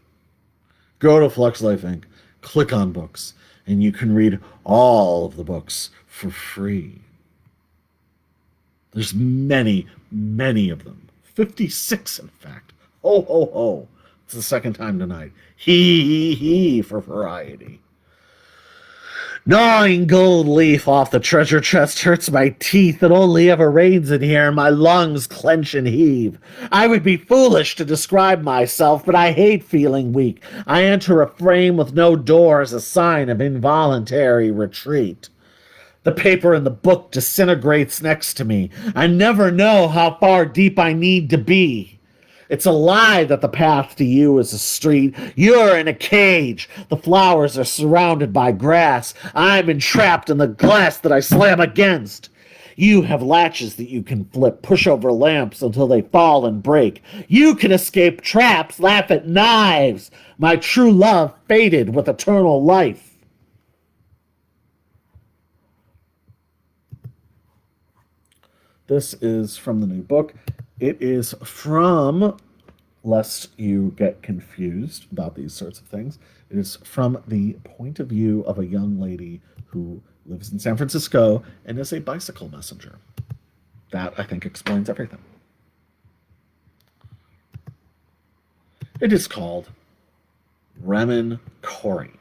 Go to Flux Life Inc., click on books, and you can read all of the books for free. There's many, many of them. 56, in fact. Ho, ho, ho. It's the second time tonight. He for variety. Gnawing gold leaf off the treasure chest hurts my teeth. It only ever rains in here. My lungs clench and heave. I would be foolish to describe myself, but I hate feeling weak. I enter a frame with no door as a sign of involuntary retreat. The paper in the book disintegrates next to me. I never know how far deep I need to be. It's a lie that the path to you is a street. You're in a cage. The flowers are surrounded by grass. I'm entrapped in the glass that I slam against. You have latches that you can flip, push over lamps until they fall and break. You can escape traps, laugh at knives. My true love faded with eternal life. This is from the new book. It is from, lest you get confused about these sorts of things, it is from the point of view of a young lady who lives in San Francisco and is a bicycle messenger. That, I think, explains everything. It is called Remon Kori.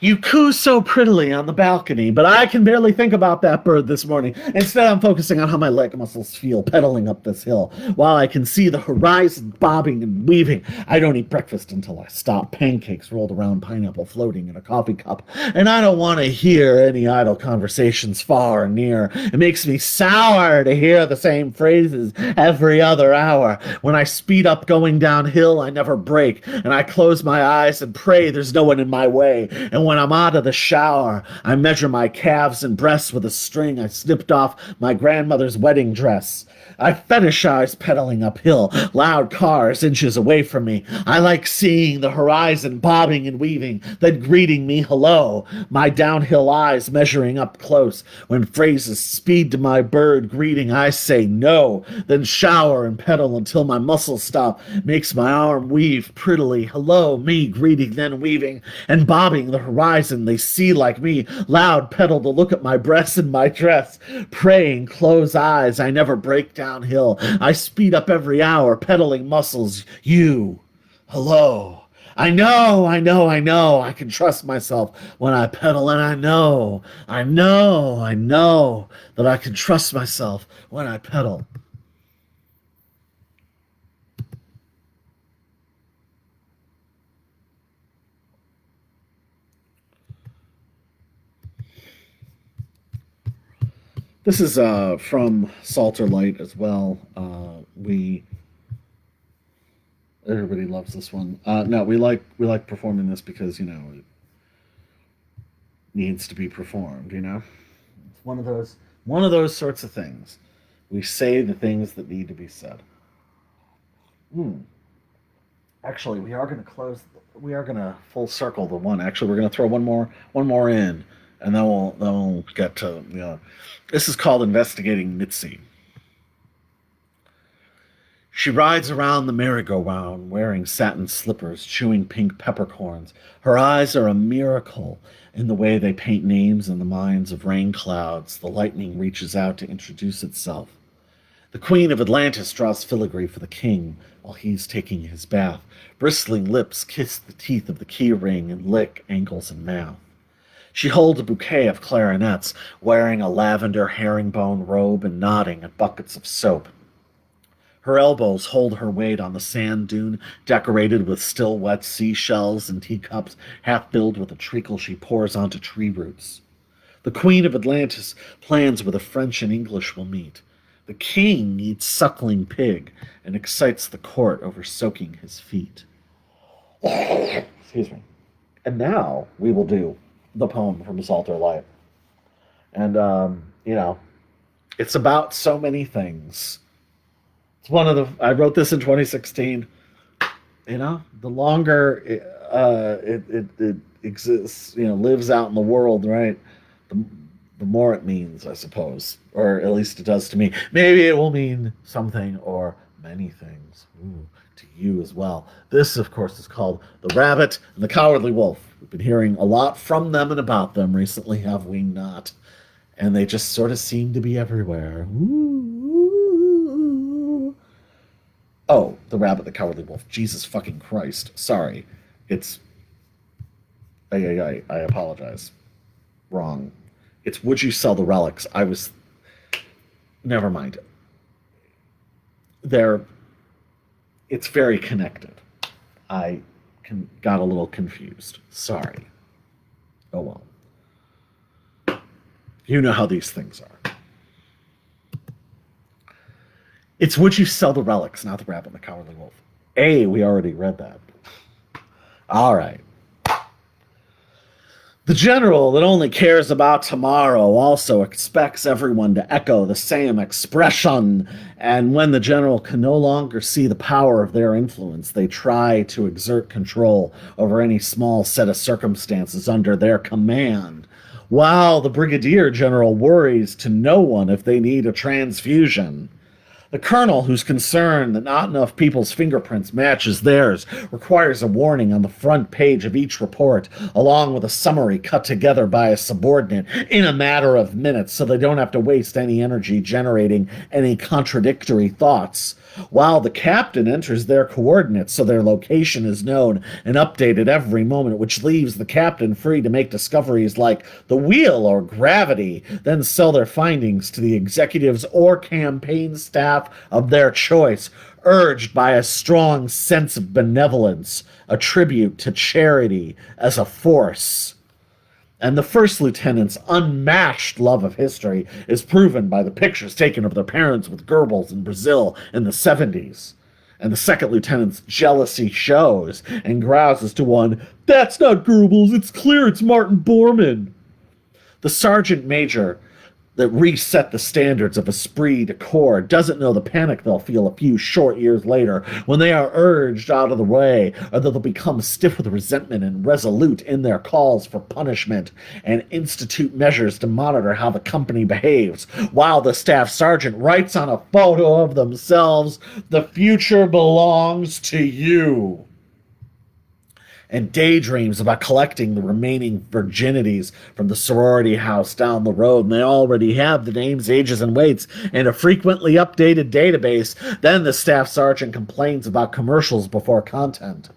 You coo so prettily on the balcony, but I can barely think about that bird this morning. Instead, I'm focusing on how my leg muscles feel pedaling up this hill, while I can see the horizon bobbing and weaving. I don't eat breakfast until I stop. Pancakes rolled around, pineapple floating in a coffee cup. And I don't want to hear any idle conversations far and near. It makes me sour to hear the same phrases every other hour. When I speed up going downhill, I never brake, and I close my eyes and pray there's no one in my way. And when I'm out of the shower, I measure my calves and breasts with a string I snipped off my grandmother's wedding dress. I fetishize pedaling uphill, loud cars inches away from me. I like seeing the horizon bobbing and weaving, then greeting me hello, my downhill eyes measuring up close. When phrases speed to my bird greeting, I say no, then shower and pedal until my muscles stop, makes my arm weave prettily. Hello, me greeting, then weaving, and bobbing the horizon. They see like me, loud pedal to look at my breasts and my dress, praying, close eyes. I never break downhill. I speed up every hour, pedaling muscles. You, hello. I know, I can trust myself when I pedal, and I know that I can trust myself when I pedal. This is from Salter Light as well. Everybody loves this one. No, we like performing this because it needs to be performed. It's one of those sorts of things. We say the things that need to be said. Actually, we are going to close. We are going to full circle the one. Actually, we're going to throw one more in, and then we'll get to. This is called Investigating Mitsy. She rides around the merry-go-round, wearing satin slippers, chewing pink peppercorns. Her eyes are a miracle in the way they paint names in the minds of rain clouds. The lightning reaches out to introduce itself. The Queen of Atlantis draws filigree for the king while he's taking his bath. Bristling lips kiss the teeth of the key ring and lick ankles and mouth. She holds a bouquet of clarinets, wearing a lavender herringbone robe and nodding at buckets of soap. Her elbows hold her weight on the sand dune, decorated with still wet seashells and teacups, half filled with a treacle she pours onto tree roots. The Queen of Atlantis plans where the French and English will meet. The king eats suckling pig and excites the court over soaking his feet. Excuse me. And now we will do the poem from Salter Light. And, it's about so many things. It's I wrote this in 2016. The longer it exists, lives out in the world, right? The more it means, I suppose. Or at least it does to me. Maybe it will mean something or many things. Ooh. to you as well. This, of course, is called The Rabbit and the Cowardly Wolf. We've been hearing a lot from them and about them recently, have we not? And they just sort of seem to be everywhere. Ooh. Oh, The Rabbit, the Cowardly Wolf. Jesus fucking Christ. Sorry. It's... I apologize. Wrong. It's Would You Sell the Relics? I was... Never mind. It's very connected. I got a little confused. Sorry. Oh well. You know how these things are. It's Would You Sell the Relics, not The Rabbit and the Cowardly Wolf. We already read that. All right. The general that only cares about tomorrow also expects everyone to echo the same expression, and when the general can no longer see the power of their influence, they try to exert control over any small set of circumstances under their command, while the brigadier general worries to no one if they need a transfusion. The colonel, who's concerned that not enough people's fingerprints matches theirs, requires a warning on the front page of each report, along with a summary cut together by a subordinate in a matter of minutes so they don't have to waste any energy generating any contradictory thoughts, while the captain enters their coordinates so their location is known and updated every moment, which leaves the captain free to make discoveries like the wheel or gravity, then sell their findings to the executives or campaign staff of their choice, urged by a strong sense of benevolence, a tribute to charity as a force. And the first lieutenant's unmatched love of history is proven by the pictures taken of their parents with Goebbels in Brazil in the 70s. And the second lieutenant's jealousy shows and grouses to one, "That's not Goebbels, it's clear it's Martin Bormann." The sergeant major that reset the standards of esprit de corps doesn't know the panic they'll feel a few short years later when they are urged out of the way, or that they'll become stiff with resentment and resolute in their calls for punishment and institute measures to monitor how the company behaves, while the staff sergeant writes on a photo of themselves, "The future belongs to you," and daydreams about collecting the remaining virginities from the sorority house down the road, and they already have the names, ages, and weights in a frequently updated database. Then the staff sergeant complains about commercials before content.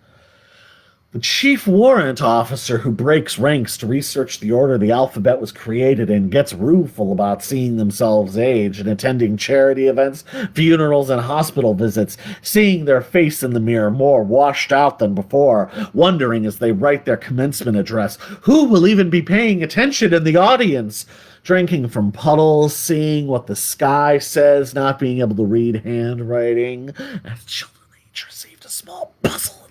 The chief warrant officer who breaks ranks to research the order the alphabet was created in gets rueful about seeing themselves age and attending charity events, funerals, and hospital visits, seeing their face in the mirror more washed out than before, wondering as they write their commencement address, who will even be paying attention in the audience? Drinking from puddles, seeing what the sky says, not being able to read handwriting, as children each received a small puzzle.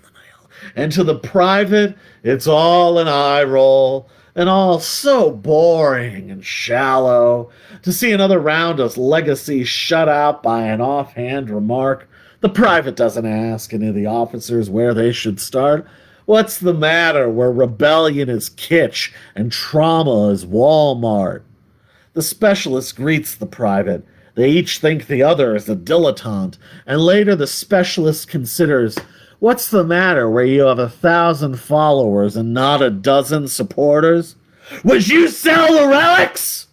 And to the private, it's all an eye roll, and all so boring and shallow. To see another round of legacy shut out by an offhand remark, the private doesn't ask any of the officers where they should start. What's the matter where rebellion is kitsch and trauma is Walmart? The specialist greets the private. They each think the other is a dilettante, and later the specialist considers, what's the matter where you have 1,000 followers and not a dozen supporters? Would you sell the relics?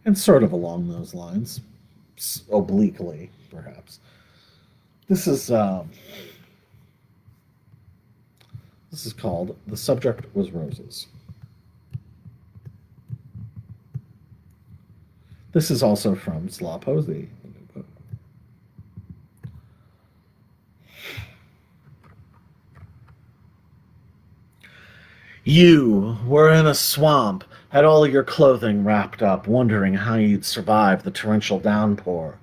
And sort of along those lines, obliquely, perhaps. This is called The Subject Was Roses. This is also from Slaw Posey. You were in a swamp, had all your clothing wrapped up, wondering how you'd survive the torrential downpour,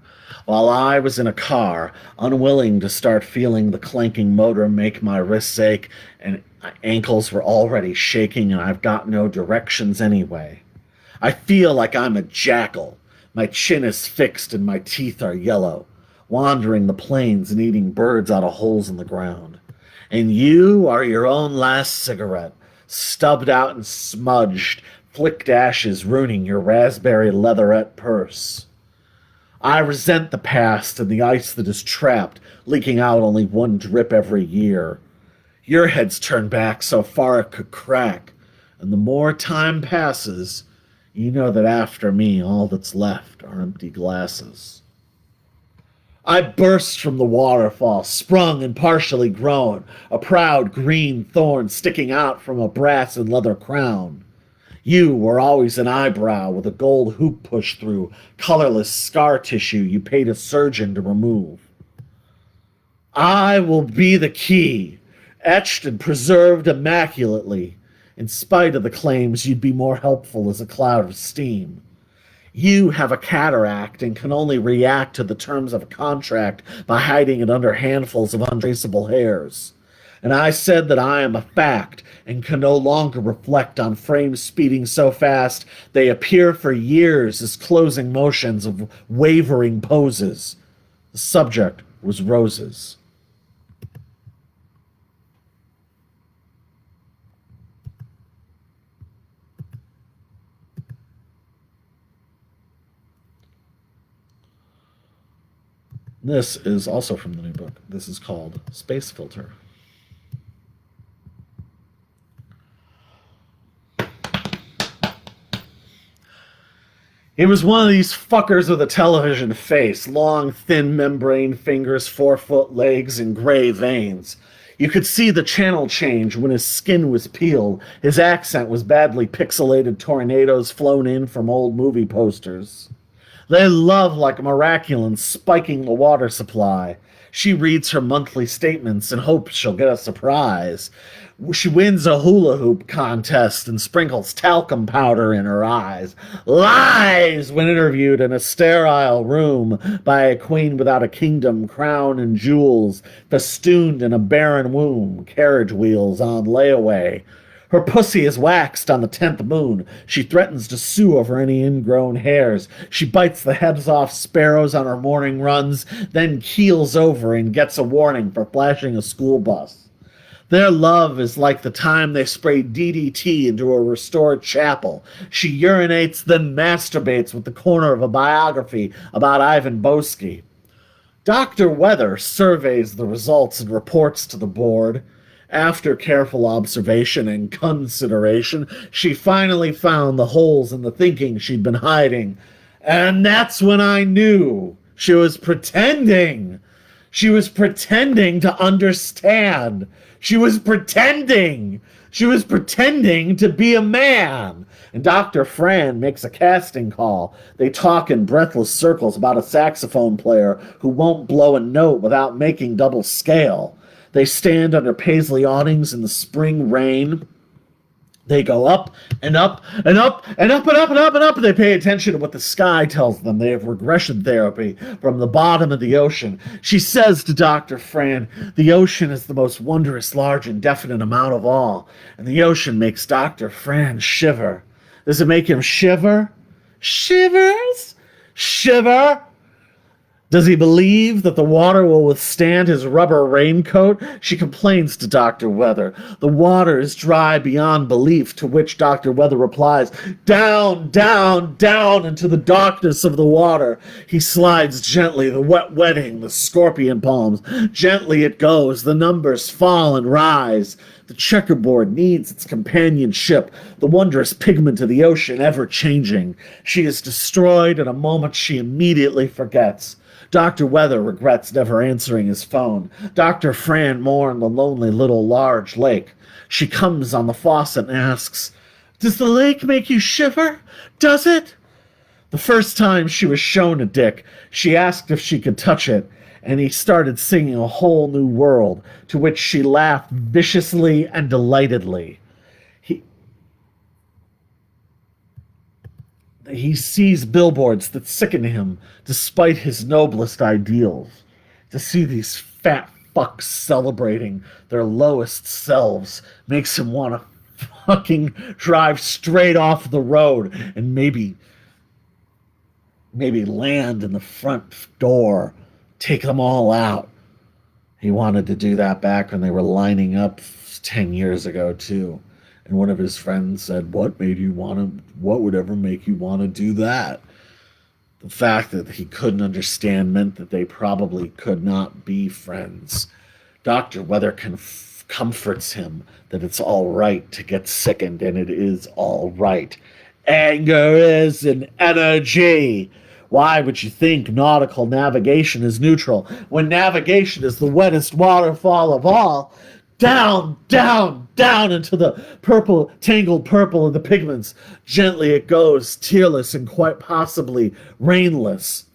while I was in a car, unwilling to start feeling the clanking motor make my wrists ache, and my ankles were already shaking, and I've got no directions anyway. I feel like I'm a jackal. My chin is fixed and my teeth are yellow, wandering the plains and eating birds out of holes in the ground. And you are your own last cigarette, stubbed out and smudged, flicked ashes ruining your raspberry leatherette purse. I resent the past and the ice that is trapped, leaking out only one drip every year. Your head's turned back so far it could crack, and the more time passes, you know that after me all that's left are empty glasses. I burst from the waterfall, sprung and partially grown, a proud green thorn sticking out from a brass and leather crown. You were always an eyebrow with a gold hoop pushed through, colorless scar tissue you paid a surgeon to remove. I will be the key, etched and preserved immaculately, in spite of the claims you'd be more helpful as a cloud of steam. You have a cataract and can only react to the terms of a contract by hiding it under handfuls of untraceable hairs. And I said that I am a fact and can no longer reflect on frames speeding so fast they appear for years as closing motions of wavering poses. The subject was roses. This is also from the new book. This is called Space Filter. He was one of these fuckers with a television face, long, thin membrane fingers, 4-foot legs, and gray veins. You could see the channel change when his skin was peeled. His accent was badly pixelated tornadoes flown in from old movie posters. They love like Miraculans spiking the water supply. She reads her monthly statements and hopes she'll get a surprise. She wins a hula hoop contest and sprinkles talcum powder in her eyes. Lies when interviewed in a sterile room by a queen without a kingdom, crown, and jewels, festooned in a barren womb, carriage wheels on layaway. Her pussy is waxed on the 10th moon. She threatens to sue over any ingrown hairs. She bites the heads off sparrows on her morning runs, then keels over and gets a warning for flashing a school bus. Their love is like the time they sprayed DDT into a restored chapel. She urinates, then masturbates with the corner of a biography about Ivan Boesky. Dr. Weather surveys the results and reports to the board. After careful observation and consideration, she finally found the holes in the thinking she'd been hiding. And that's when I knew she was pretending. She was pretending to understand. She was pretending. She was pretending to be a man. And Dr. Fran makes a casting call. They talk in breathless circles about a saxophone player who won't blow a note without making double scale. They stand under paisley awnings in the spring rain. They go up and up and up and up and up and up and up, and they pay attention to what the sky tells them. They have regression therapy from the bottom of the ocean. She says to Dr. Fran, the ocean is the most wondrous, large, indefinite amount of all. And the ocean makes Dr. Fran shiver. Does it make him shiver? Shivers? Shiver? Does he believe that the water will withstand his rubber raincoat? She complains to Dr. Weather. The water is dry beyond belief, to which Dr. Weather replies, down, down, down into the darkness of the water. He slides gently, the wet wetting, the scorpion palms. Gently it goes, the numbers fall and rise. The checkerboard needs its companionship, the wondrous pigment of the ocean ever-changing. She is destroyed in a moment she immediately forgets. Dr. Weather regrets never answering his phone. Dr. Fran mourned the lonely little large lake. She comes on the faucet and asks, does the lake make you shiver? Does it? The first time she was shown a dick, she asked if she could touch it, and he started singing A Whole New World, to which she laughed viciously and delightedly. He sees billboards that sicken him despite his noblest ideals. To see these fat fucks celebrating their lowest selves makes him want to fucking drive straight off the road and maybe land in the front door, take them all out. He wanted to do that back when they were lining up 10 years ago, too. And one of his friends said, what would ever make you want to do that? The fact that he couldn't understand meant that they probably could not be friends. Dr. Weather comforts him that it's all right to get sickened, and it is all right. Anger is an energy. Why would you think nautical navigation is neutral when navigation is the wettest waterfall of all? Down, down, down into the purple, tangled purple of the pigments. Gently it goes, tearless and quite possibly rainless.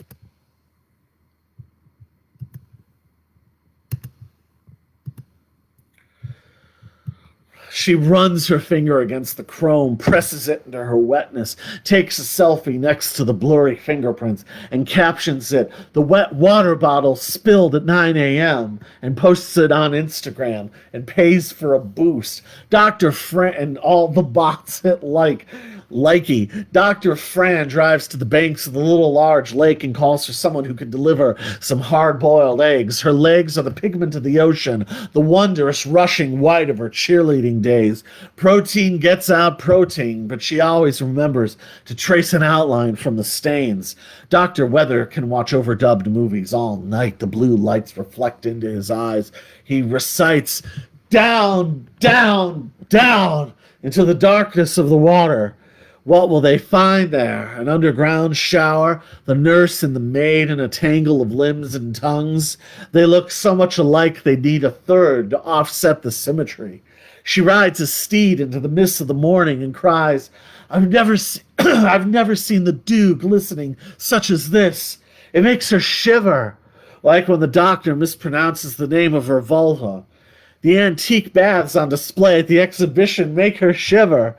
She runs her finger against the chrome, presses it into her wetness, takes a selfie next to the blurry fingerprints, and captions it, "The wet water bottle spilled at 9 a.m., and posts it on Instagram and pays for a boost. Dr. Fran and all the bots hit likey. Dr. Fran drives to the banks of the little large lake and calls for someone who can deliver some hard-boiled eggs. Her legs are the pigment of the ocean, the wondrous rushing white of her cheerleading days. Protein gets out protein, but she always remembers to trace an outline from the stains. Dr. Weather can watch overdubbed movies all night. The blue lights reflect into his eyes. He recites, down, down, down, into the darkness of the water. What will they find there? An underground shower, the nurse and the maid in a tangle of limbs and tongues. They look so much alike they need a third to offset the symmetry. She rides a steed into the mists of the morning and cries, I've never seen the dew glistening such as this. It makes her shiver, like when the doctor mispronounces the name of her vulva. The antique baths on display at the exhibition make her shiver.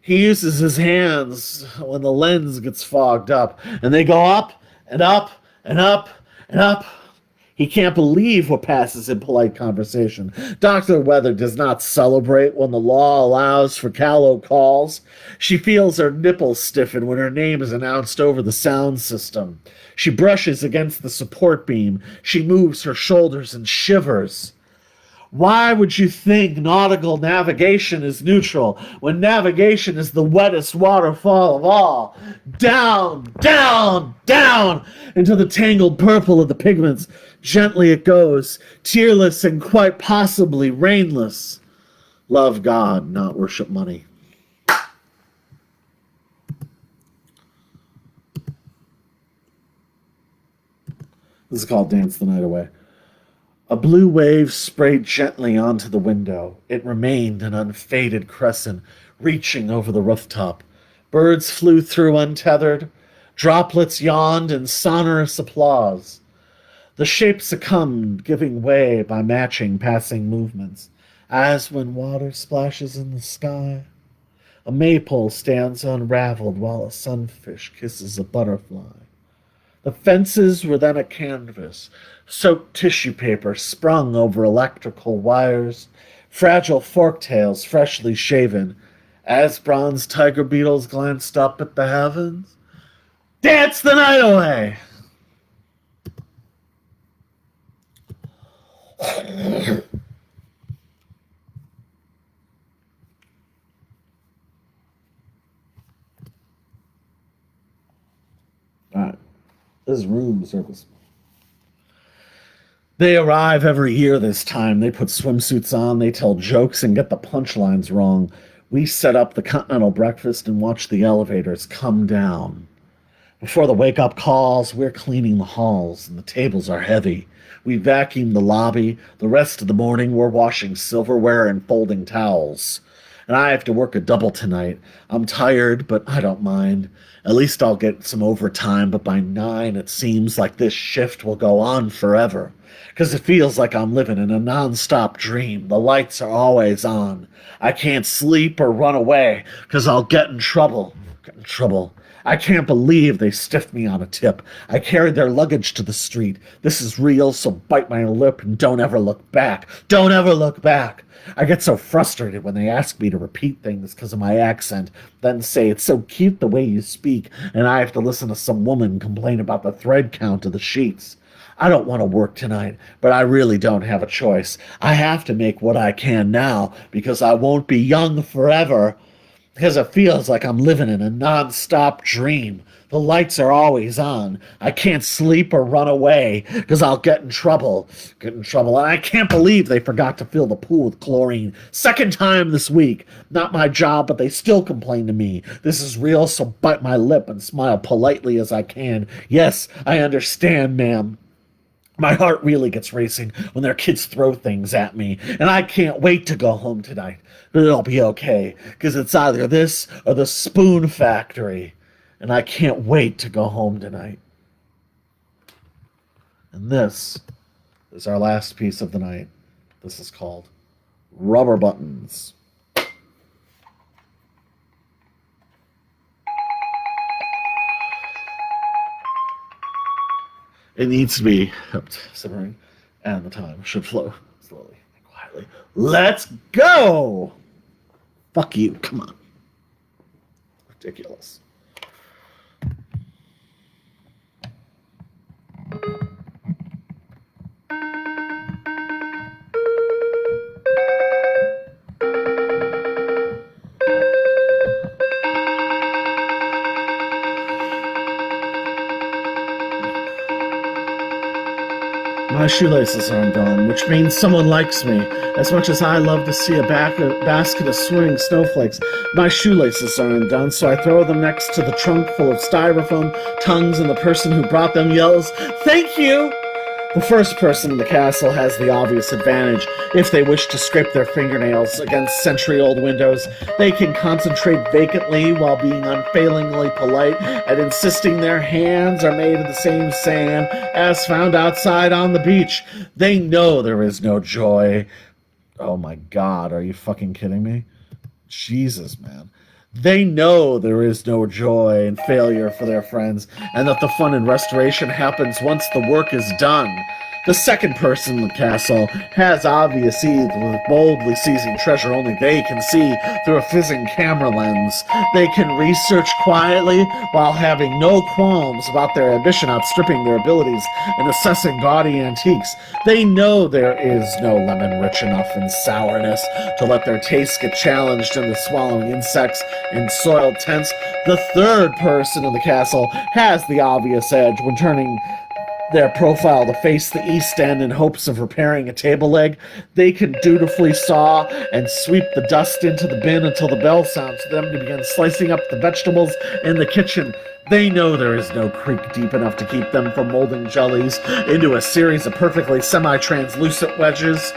He uses his hands when the lens gets fogged up, and they go up and up and up and up. He can't believe what passes in polite conversation. Dr. Weather does not celebrate when the law allows for callow calls. She feels her nipples stiffen when her name is announced over the sound system. She brushes against the support beam. She moves her shoulders and shivers. Why would you think nautical navigation is neutral when navigation is the wettest waterfall of all? Down, down, down into the tangled purple of the pigments. Gently it goes, tearless and quite possibly rainless. Love God, not worship money. This is called Dance the Night Away. A blue wave sprayed gently onto the window. It remained an unfaded crescent, reaching over the rooftop. Birds flew through untethered. Droplets yawned in sonorous applause. The shape succumbed, giving way by matching passing movements, as when water splashes in the sky. A maypole stands unraveled while a sunfish kisses a butterfly. The fences were then a canvas, soaked tissue paper sprung over electrical wires, fragile forktails freshly shaven, as bronze tiger beetles glanced up at the heavens. Dance the night away! All right. This is room service. They arrive every year this time. They put swimsuits on, they tell jokes and get the punchlines wrong. We set up the continental breakfast and watch the elevators come down. Before the wake-up calls, we're cleaning the halls, and the tables are heavy. We vacuum the lobby. The rest of the morning, we're washing silverware and folding towels. And I have to work a double tonight. I'm tired, but I don't mind. At least I'll get some overtime, but by 9 it seems like this shift will go on forever. Because it feels like I'm living in a non-stop dream. The lights are always on. I can't sleep or run away, because I'll get in trouble. I can't believe they stiffed me on a tip. I carried their luggage to the street. This is real, so bite my lip and don't ever look back. Don't ever look back. I get so frustrated when they ask me to repeat things because of my accent, then say it's so cute the way you speak, and I have to listen to some woman complain about the thread count of the sheets. I don't want to work tonight, but I really don't have a choice. I have to make what I can now because I won't be young forever. Because it feels like I'm living in a non-stop dream. The lights are always on. I can't sleep or run away because I'll get in trouble. And I can't believe they forgot to fill the pool with chlorine. Second time this week. Not my job, but they still complain to me. This is real, so bite my lip and smile politely as I can. Yes, I understand, ma'am. My heart really gets racing when their kids throw things at me, and I can't wait to go home tonight. But it'll be okay, because it's either this or the Spoon Factory, and I can't wait to go home tonight. And this is our last piece of the night. This is called Rubber Buttons. It needs to be kept simmering, and the time should flow slowly and quietly. Let's go! Fuck you, come on. Ridiculous. My shoelaces are undone, which means someone likes me. As much as I love to see a basket of swimming snowflakes, my shoelaces are undone, so I throw them next to the trunk full of styrofoam tongues, and the person who brought them yells, "Thank you!" The first person in the castle has the obvious advantage. If they wish to scrape their fingernails against century-old windows, they can concentrate vacantly while being unfailingly polite and insisting their hands are made of the same sand as found outside on the beach. They know there is no joy. Oh my God, are you fucking kidding me? Jesus, man. They know there is no joy in failure for their friends, and that the fun and restoration happens once the work is done. The second person in the castle has obvious ease with boldly seizing treasure only they can see through a fizzing camera lens. They can research quietly while having no qualms about their ambition outstripping their abilities in assessing gaudy antiques. They know there is no lemon rich enough in sourness to let their tastes get challenged into swallowing insects in soiled tents. The third person in the castle has the obvious edge when turning their profile to face the east end in hopes of repairing a table leg. They can dutifully saw and sweep the dust into the bin until the bell sounds for them to begin slicing up the vegetables in the kitchen. They know there is no creek deep enough to keep them from molding jellies into a series of perfectly semi-translucent wedges.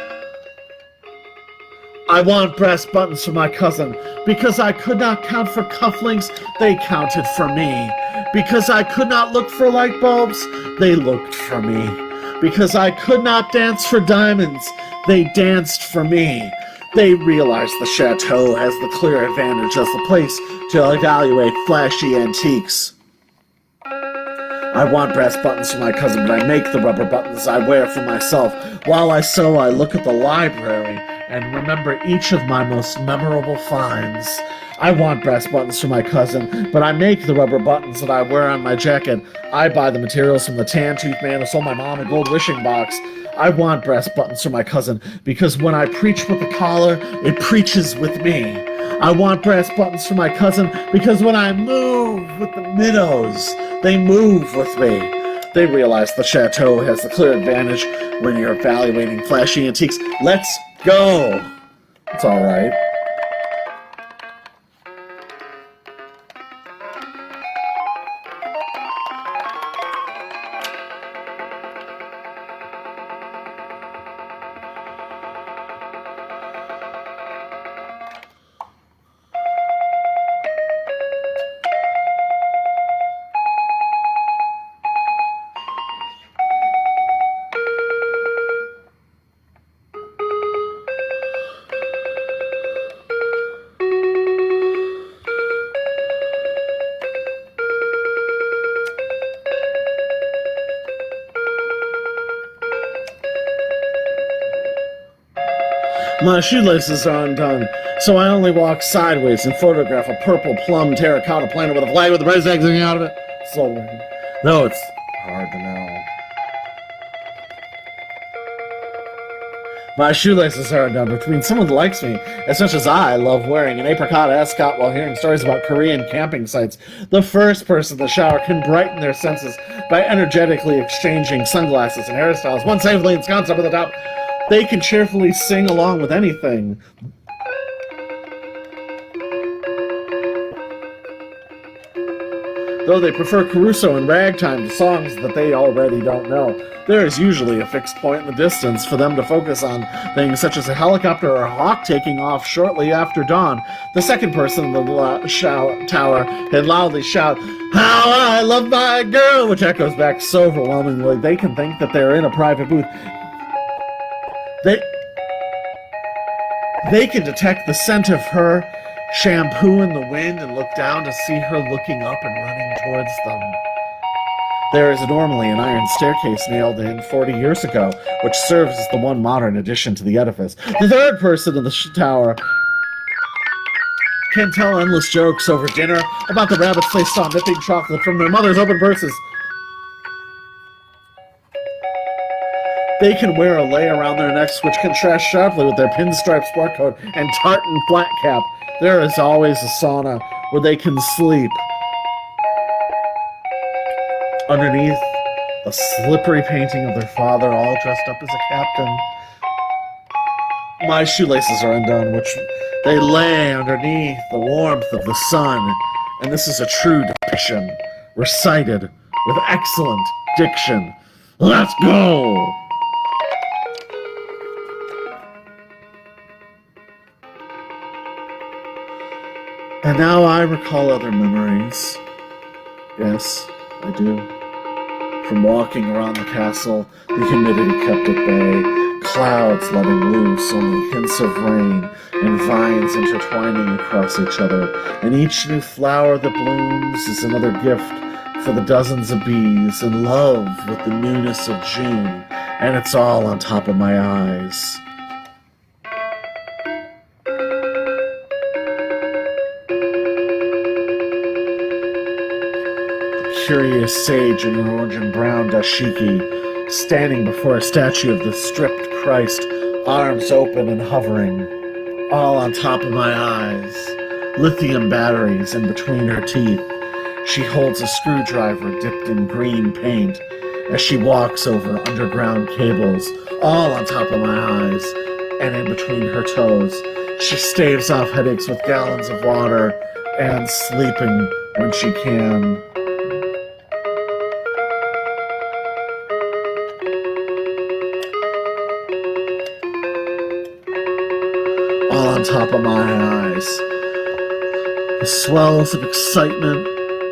I want brass buttons for my cousin. Because I could not count for cufflinks, they counted for me. Because I could not look for light bulbs, they looked for me. Because I could not dance for diamonds, they danced for me. They realized the chateau has the clear advantage as the place to evaluate flashy antiques. I want brass buttons for my cousin, but I make the rubber buttons I wear for myself. While I sew, I look at the library and remember each of my most memorable finds. I want brass buttons for my cousin, but I make the rubber buttons that I wear on my jacket. I buy the materials from the tan tooth man who sold my mom a gold wishing box. I want brass buttons for my cousin, because when I preach with the collar, it preaches with me. I want brass buttons for my cousin, because when I move with the minnows, they move with me. They realize the chateau has the clear advantage when you're evaluating flashy antiques. Let's go! It's alright. My shoelaces are undone, so I only walk sideways and photograph a purple plum terracotta planet with a flag with the red eggs hanging out of it. So, no, it's hard to know. My shoelaces are undone, which means someone likes me as much as I love wearing an apricot ascot while hearing stories about Korean camping sites. The first person in the shower can brighten their senses by energetically exchanging sunglasses and hairstyles. One safely ensconced up at the top, they can cheerfully sing along with anything. Though they prefer Caruso and ragtime to songs that they already don't know, there is usually a fixed point in the distance for them to focus on, things such as a helicopter or a hawk taking off shortly after dawn. The second person in the tower can loudly shout, "How I love my girl," which echoes back so overwhelmingly they can think that they're in a private booth. They can detect the scent of her shampoo in the wind and look down to see her looking up and running towards them. There is normally an iron staircase nailed in 40 years ago, which serves as the one modern addition to the edifice. The third person in the tower can tell endless jokes over dinner about the rabbits they saw nipping chocolate from their mother's open purses. They can wear a lei around their necks, which contrasts sharply with their pinstripe sport coat and tartan flat cap. There is always a sauna where they can sleep underneath a slippery painting of their father, all dressed up as a captain. My shoelaces are undone, which they lay underneath the warmth of the sun, and this is a true depiction, recited with excellent diction. Let's go! And now I recall other memories. Yes, I do. From walking around the castle, the humidity kept at bay, clouds letting loose, only hints of rain, and vines intertwining across each other. And each new flower that blooms is another gift for the dozens of bees, in love with the newness of June, and it's all on top of my eyes. Curious sage in an orange and brown dashiki, standing before a statue of the stripped Christ, arms open and hovering, all on top of my eyes, lithium batteries in between her teeth. She holds a screwdriver dipped in green paint as she walks over underground cables, all on top of my eyes and in between her toes. She staves off headaches with gallons of water and sleeping when she can. On top of my eyes. The swells of excitement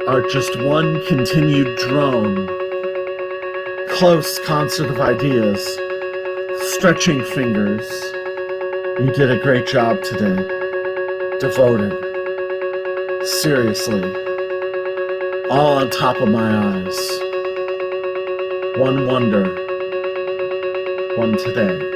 are just one continued drone. Close concert of ideas. Stretching fingers. You did a great job today. Devoted. Seriously. All on top of my eyes. One wonder. One today.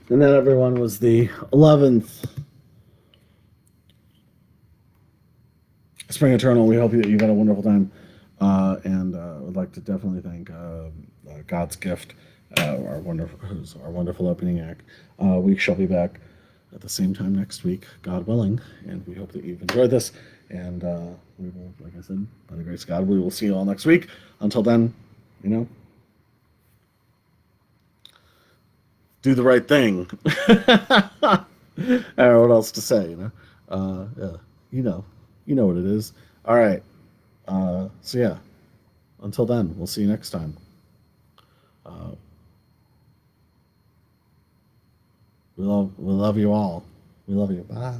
And that, everyone, was the 11th Spring Eternal. We hope that you've had a wonderful time. And would like to definitely thank God's Gift, our wonderful opening act. We shall be back at the same time next week, God willing. And we hope that you've enjoyed this. And we will, like I said, by the grace of God, we will see you all next week. Until then, do the right thing. I don't know what else to say, you know. Yeah, you know, you know what it is. All right. So yeah, until then, we'll see you next time. Uh, we love you all. We love you. Bye.